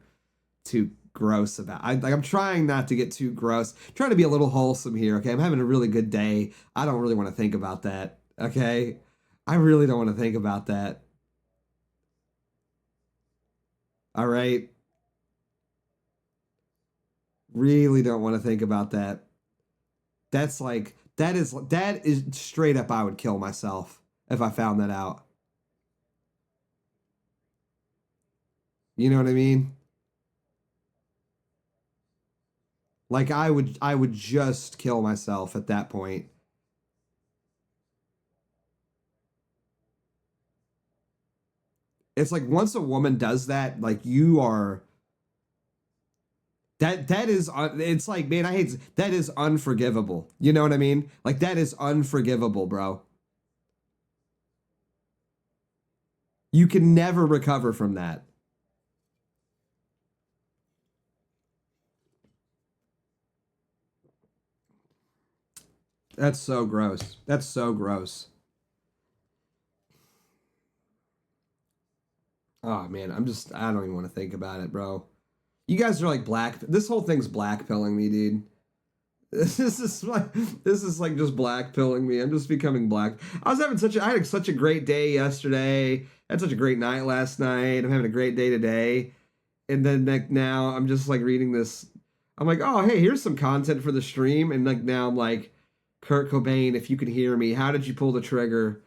gross about I'm trying not to get too gross. I'm trying to be a little wholesome here. Okay. I'm having a really good day. I don't really want to think about that. Okay. I really don't want to think about that. All right. Really don't want to think about that. That's like, that is straight up, I would kill myself if I found that out. You know what I mean? Like, I would just kill myself at that point. It's like, once a woman does that, like, you are, that is, it's like, man, I hate, that is unforgivable. You know what I mean? Like, that is unforgivable, bro. You can never recover from that. That's so gross. That's so gross. Oh, man, I don't even want to think about it, bro. You guys are like this whole thing's blackpilling me, dude. This is like just blackpilling me. I'm just becoming black. I had such a great day yesterday. I had such a great night last night. I'm having a great day today. And then like now I'm just like reading this. I'm like, oh, hey, here's some content for the stream. And like now I'm like, Kurt Cobain, if you can hear me, how did you pull the trigger?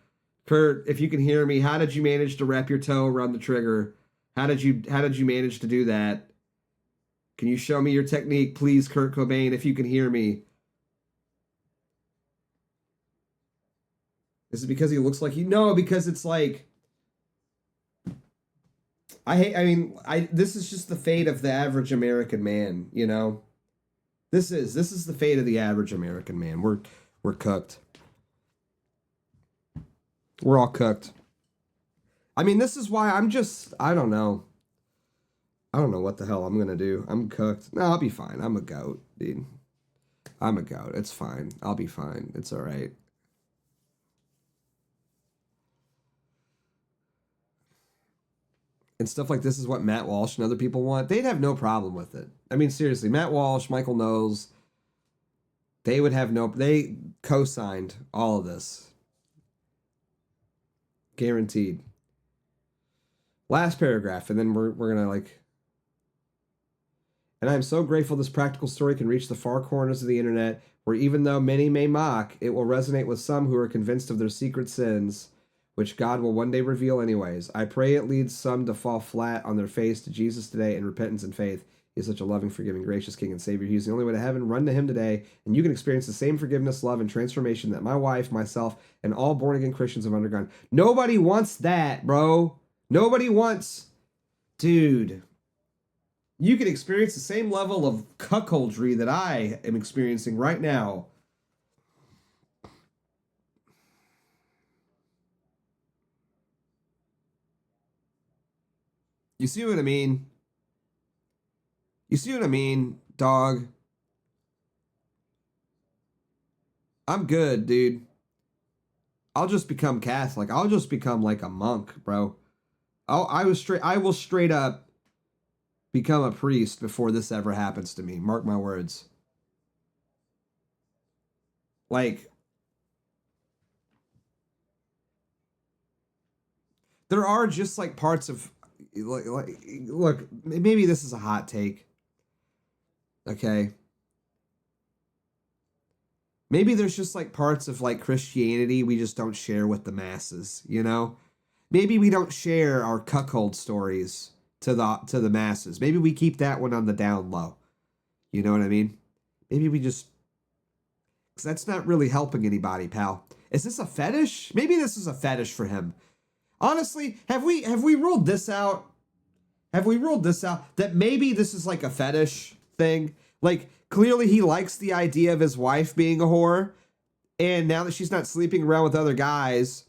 Kurt, if you can hear me, how did you manage to wrap your toe around the trigger? How did you manage to do that? Can you show me your technique, please, Kurt Cobain, if you can hear me? Is it because he looks like you? No, because it's like... this is just the fate of the average American man, you know? This is the fate of the average American man. We're cooked. We're all cooked. I mean, this is why I don't know. I don't know what the hell I'm going to do. I'm cooked. No, I'll be fine. I'm a goat, dude. I'm a goat. It's fine. I'll be fine. It's all right. And stuff like this is what Matt Walsh and other people want. They'd have no problem with it. I mean, seriously, Matt Walsh, Michael Knowles, they co-signed all of this. Guaranteed. Last paragraph, and then we're gonna like... And I am so grateful this practical story can reach the far corners of the internet, where even though many may mock, it will resonate with some who are convinced of their secret sins, which God will one day reveal anyways. I pray it leads some to fall flat on their face to Jesus today in repentance and faith. He is such a loving, forgiving, gracious King and Savior. He is the only way to heaven. Run to him today, and you can experience the same forgiveness, love, and transformation that my wife, myself, and all born-again Christians have undergone. Nobody wants that, bro. Nobody wants... Dude. You can experience the same level of cuckoldry that I am experiencing right now. You see what I mean? You see what I mean, dog? I'm good, dude. I'll just become Catholic. I'll just become like a monk, bro. I will straight up become a priest before this ever happens to me. Mark my words. Like, there are just like parts of look, maybe this is a hot take. Okay. Maybe there's just like parts of like Christianity we just don't share with the masses, you know? Maybe we don't share our cuckold stories to the masses. Maybe we keep that one on the down low. You know what I mean? Maybe we just... Because that's not really helping anybody, pal. Is this a fetish? Maybe this is a fetish for him. Honestly, have we ruled this out? Have we ruled this out? That maybe this is like a fetish thing? Like, clearly he likes the idea of his wife being a whore. And now that she's not sleeping around with other guys...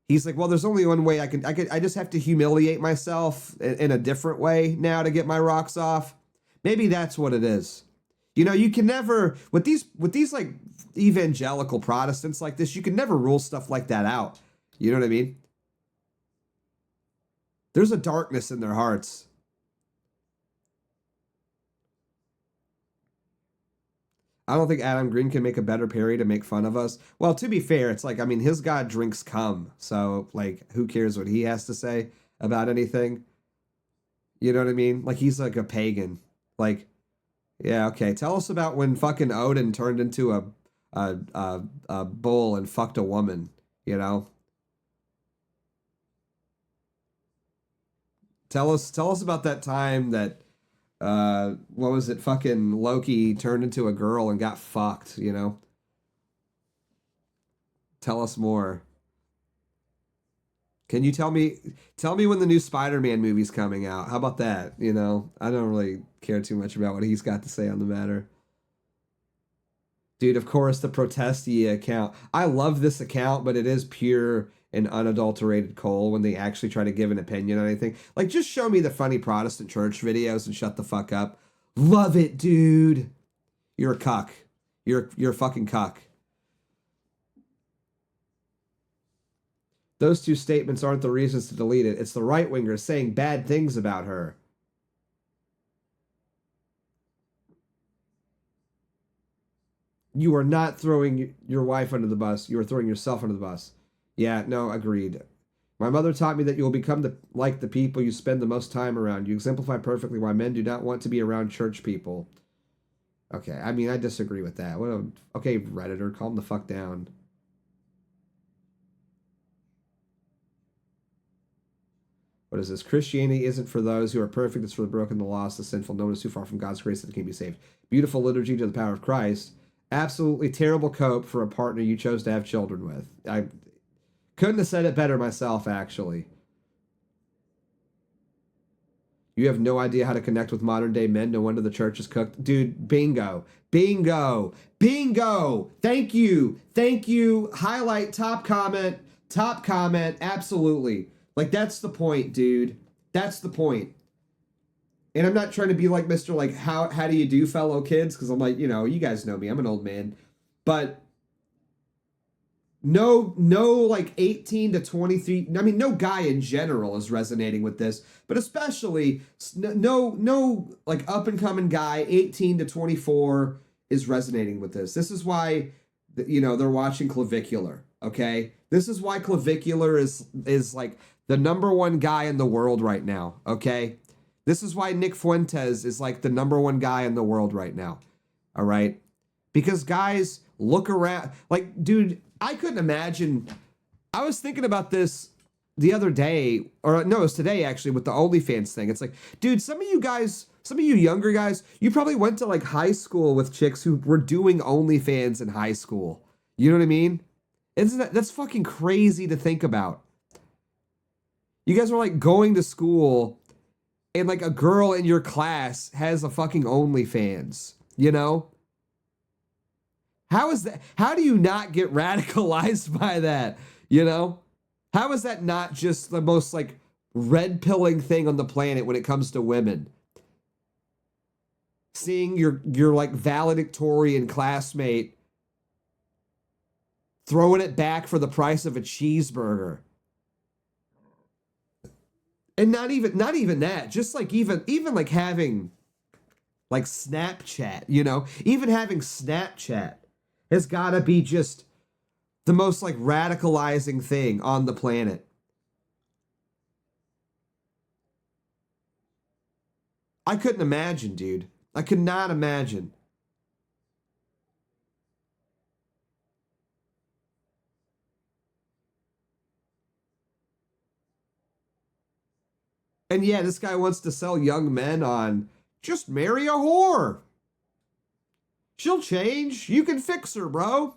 He's like, well, there's only one way I just have to humiliate myself in a different way now to get my rocks off. Maybe that's what it is. You know, you can never, with these like evangelical Protestants like this, you can never rule stuff like that out. You know what I mean? There's a darkness in their hearts. I don't think Adam Green can make a better parody to make fun of us. Well, to be fair, it's like, I mean, his God drinks cum. So, like, who cares what he has to say about anything? You know what I mean? Like, he's like a pagan. Like, yeah, okay. Tell us about when fucking Odin turned into a bull and fucked a woman, you know? Tell us about that time that... what was it? Fucking Loki turned into a girl and got fucked, you know? Tell us more. Can you tell me when the new Spider-Man movie's coming out? How about that? You know, I don't really care too much about what he's got to say on the matter. Dude, of course, the Protestia account. I love this account, but it is pure and unadulterated coal when they actually try to give an opinion on anything. Like, just show me the funny Protestant church videos and shut the fuck up. Love it, dude. You're a cuck. You're a fucking cuck. Those two statements aren't the reasons to delete it. It's the right-wingers saying bad things about her. You are not throwing your wife under the bus. You are throwing yourself under the bus. Yeah, no, agreed. My mother taught me that you will become like the people you spend the most time around. You exemplify perfectly why men do not want to be around church people. Okay, I mean, I disagree with that. Okay, Redditor, calm the fuck down. What is this? Christianity isn't for those who are perfect. It's for the broken, the lost, the sinful. No one is too far from God's grace that they can be saved. Beautiful liturgy to the power of Christ. Absolutely terrible cope for a partner you chose to have children with. I couldn't have said it better myself, actually. You have no idea how to connect with modern day men. No wonder the church is cooked. Dude, bingo. Bingo. Bingo. Thank you. Thank you. Highlight, top comment. Top comment. Absolutely. Like, that's the point, dude. That's the point. And I'm not trying to be like Mr. like, how do you do, fellow kids? Because I'm like, you know, you guys know me. I'm an old man. But no, like 18 to 23. I mean, no guy in general is resonating with this, but especially no like up and coming guy 18 to 24 is resonating with this. This is why, you know, they're watching Clavicular. Okay, this is why Clavicular is like the #1 guy in the world right now. Okay, this is why Nick Fuentes is like the #1 guy in the world right now. All right, because guys look around, like, dude. I couldn't imagine. I was thinking about this the other day, or no, it was today actually, with the OnlyFans thing. It's like, dude, some of you younger guys, you probably went to like high school with chicks who were doing OnlyFans in high school. You know what I mean? That's fucking crazy to think about. You guys were like going to school and like a girl in your class has a fucking OnlyFans, you know? How is that? How do you not get radicalized by that? You know? How is that not just the most like red pilling thing on the planet when it comes to women? Seeing your like valedictorian classmate throwing it back for the price of a cheeseburger. And not even that, just like even like having like Snapchat, you know? Even having Snapchat has got to be just the most like radicalizing thing on the planet. I couldn't imagine, dude. I could not imagine. And yeah, this guy wants to sell young men on just marry a whore. She'll change. You can fix her, bro.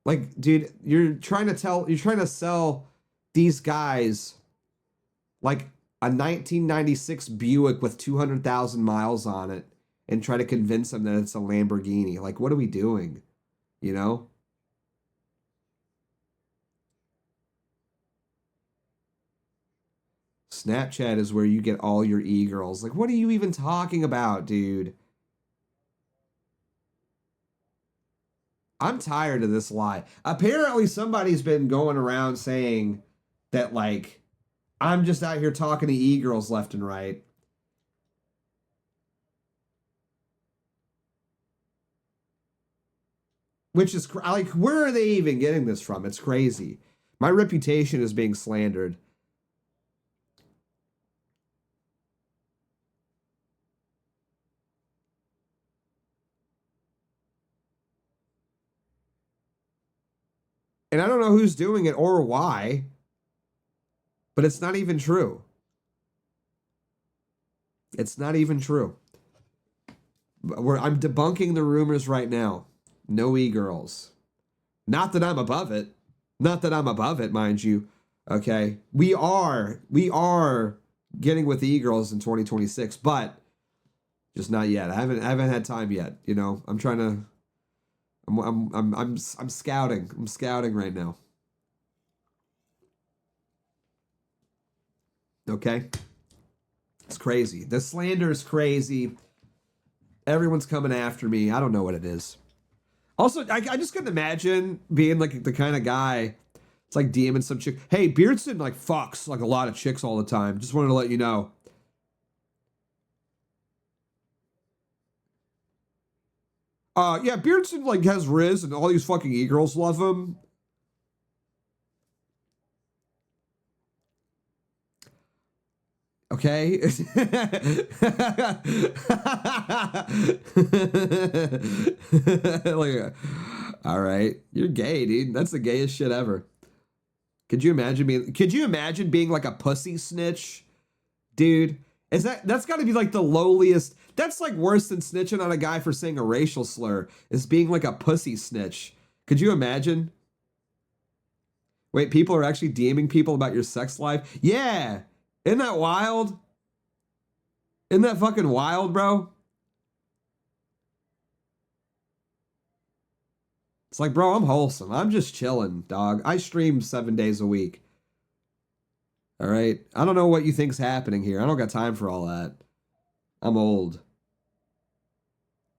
Like, dude, you're trying to sell these guys like a 1996 Buick with 200,000 miles on it and try to convince them that it's a Lamborghini. Like, what are we doing? You know? Snapchat is where you get all your e-girls. Like, what are you even talking about, dude? I'm tired of this lie. Apparently somebody's been going around saying that, like, I'm just out here talking to e-girls left and right. Which is, like, where are they even getting this from? It's crazy. My reputation is being slandered. And I don't know who's doing it or why, but it's not even true. It's not even true. I'm debunking the rumors right now. No e-girls. Not that I'm above it. Not that I'm above it, mind you. Okay? We are getting with e-girls in 2026, but just not yet. I haven't had time yet. You know, I'm trying to. I'm scouting. I'm scouting right now. Okay? It's crazy. The slander is crazy. Everyone's coming after me. I don't know what it is. Also, I just couldn't imagine being like the kind of guy. It's like DMing some chick. Hey, Beardson like fucks like a lot of chicks all the time. Just wanted to let you know. Yeah, Beardson like has Riz and all these fucking e-girls love him. Okay. Like, all right, you're gay, dude. That's the gayest shit ever. Could you imagine being like a pussy snitch? Dude, that's got to be like the lowliest. That's like worse than snitching on a guy for saying a racial slur, is being like a pussy snitch. Could you imagine? Wait, people are actually DMing people about your sex life? Yeah. Isn't that wild? Isn't that fucking wild, bro? It's like, bro, I'm wholesome. I'm just chilling, dog. I stream 7 days a week. All right? I don't know what you think's happening here. I don't got time for all that. I'm old.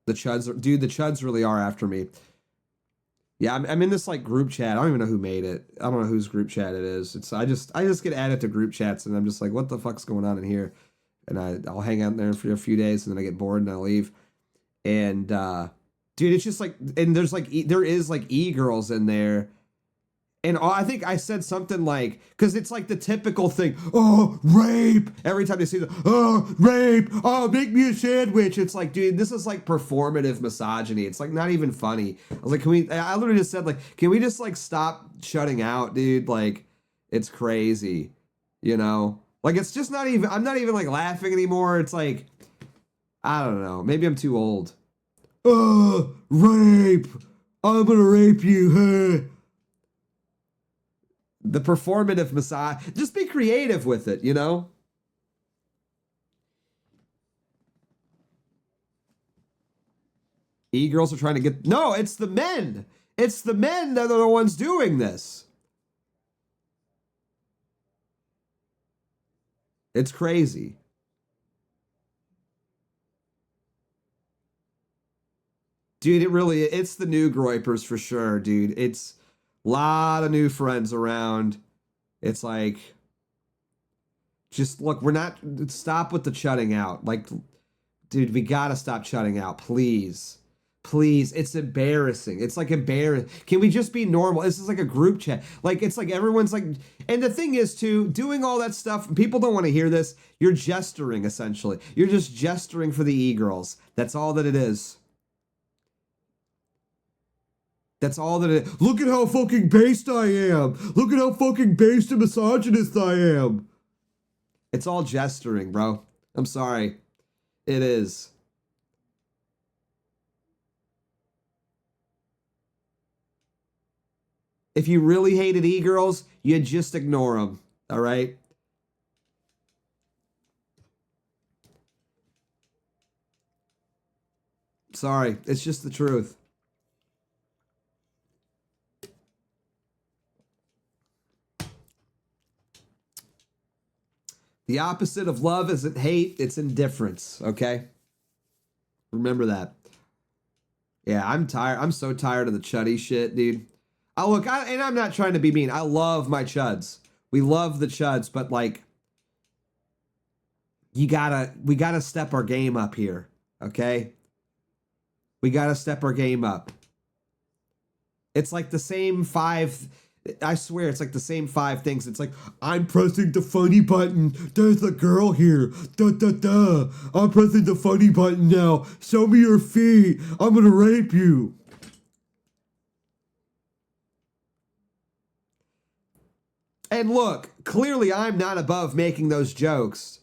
The chuds really are after me. Yeah, I'm in this like group chat. I don't even know who made it. I don't know whose group chat it is. I just get added to group chats and I'm just like, what the fuck's going on in here? And I'll hang out there for a few days and then I get bored and I leave. And dude, it's just like, and there is like e-girls in there. And I think I said something like, because it's like the typical thing, oh, rape. Every time they see the, oh, rape. Oh, make me a sandwich. It's like, dude, this is like performative misogyny. It's like not even funny. I was like, I literally just said like, can we just like stop shutting out, dude? Like, it's crazy, you know? Like, it's just not even, I'm not even like laughing anymore. It's like, I don't know. Maybe I'm too old. Oh, rape. I'm gonna rape you, huh? The performative massage. Just be creative with it, you know? E-girls are trying to get... No, it's the men. It's the men that are the ones doing this. It's crazy. Dude, it's the new groypers for sure, dude. It's... lot of new friends around. It's like, just look, stop with the shutting out. Like, dude, we gotta stop shutting out, please. Please, it's embarrassing. It's like embarrassing. Can we just be normal? This is like a group chat. Like, it's like everyone's like, and the thing is too, doing all that stuff, people don't want to hear this. You're gesturing, essentially. You're just gesturing for the e-girls. That's all that it is. That's all that it is. Look at how fucking based I am. Look at how fucking based and misogynist I am. It's all gesturing, bro. I'm sorry. It is. If you really hated e-girls, you just ignore them. All right? Sorry. It's just the truth. The opposite of love isn't hate, it's indifference, okay? Remember that. Yeah, I'm tired. I'm so tired of the chuddy shit, dude. And I'm not trying to be mean. I love my chuds. We love the chuds, but like, we gotta step our game up here, okay? We gotta step our game up. It's like the same five... I swear, it's like the same 5 things. It's like, I'm pressing the funny button. There's a girl here. Da da da. I'm pressing the funny button now. Show me your feet. I'm gonna rape you. And look, clearly I'm not above making those jokes.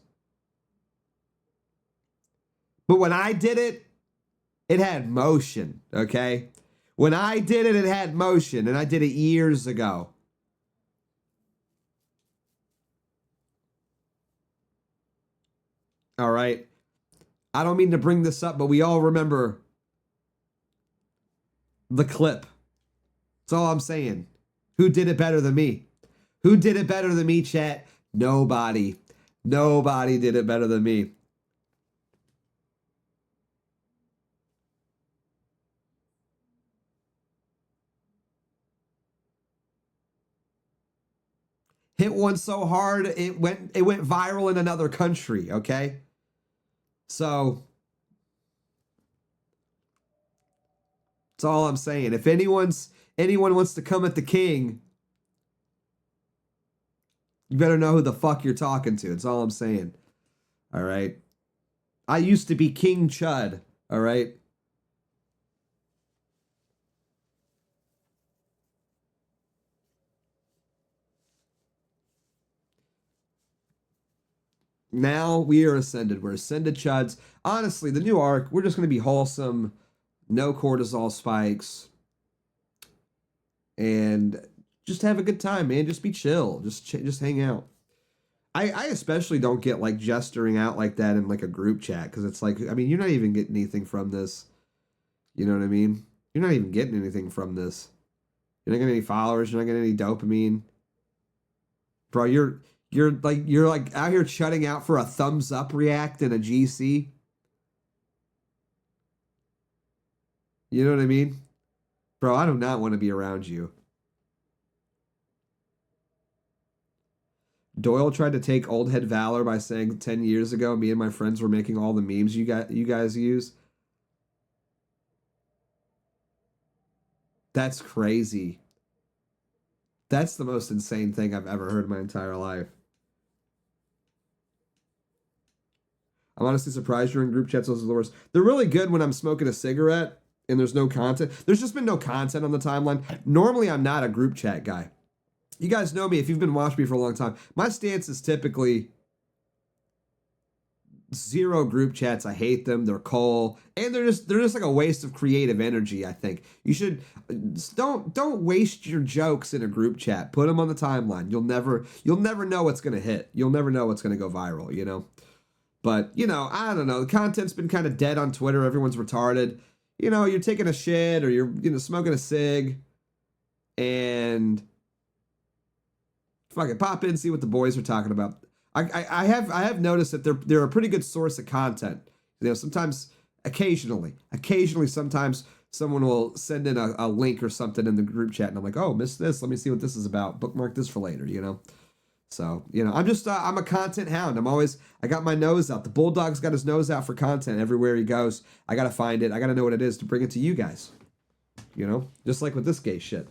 But when I did it, it had motion, okay? When I did it, it had motion, and I did it years ago. All right. I don't mean to bring this up, but we all remember the clip. That's all I'm saying. Who did it better than me? Who did it better than me, chat? Nobody. Nobody did it better than me. Hit one so hard it went viral in another country, okay? So that's all I'm saying. If anyone wants to come at the king, you better know who the fuck you're talking to. That's all I'm saying. All right? I used to be King Chud, all right? Now we are ascended. We're ascended chuds. Honestly, the new arc, we're just going to be wholesome, no cortisol spikes, and just have a good time, man. Just be chill. Just hang out. I especially don't get like gesturing out like that in like a group chat because it's like, I mean, you're not even getting anything from this. You know what I mean? You're not even getting anything from this. You're not getting any followers. You're not getting any dopamine. Bro, you're like out here shutting out for a thumbs up react in a GC. You know what I mean? Bro, I do not want to be around you. Doyle tried to take old head valor by saying 10 years ago me and my friends were making all the memes you guys use. That's crazy. That's the most insane thing I've ever heard in my entire life. I'm honestly surprised you're in group chats. Those are the worst. They're really good when I'm smoking a cigarette and there's no content. There's just been no content on the timeline. Normally, I'm not a group chat guy. You guys know me if you've been watching me for a long time. My stance is typically zero group chats. I hate them. They're cold, and they're just like a waste of creative energy. I think you should don't waste your jokes in a group chat. Put them on the timeline. You'll never know what's gonna hit. You'll never know what's gonna go viral. You know. But you know, I don't know. The content's been kind of dead on Twitter. Everyone's retarded. You know, you're taking a shit or you're smoking a cig, and fuck it, pop in, see what the boys are talking about. I have noticed that they're a pretty good source of content. You know, sometimes, occasionally, sometimes someone will send in a link or something in the group chat, and I'm like, oh, missed this. Let me see what this is about. Bookmark this for later. You know. So, you know, I'm a content hound. I got my nose out. The Bulldog's got his nose out for content everywhere he goes. I got to find it. I got to know what it is to bring it to you guys. You know, just like with this gay shit.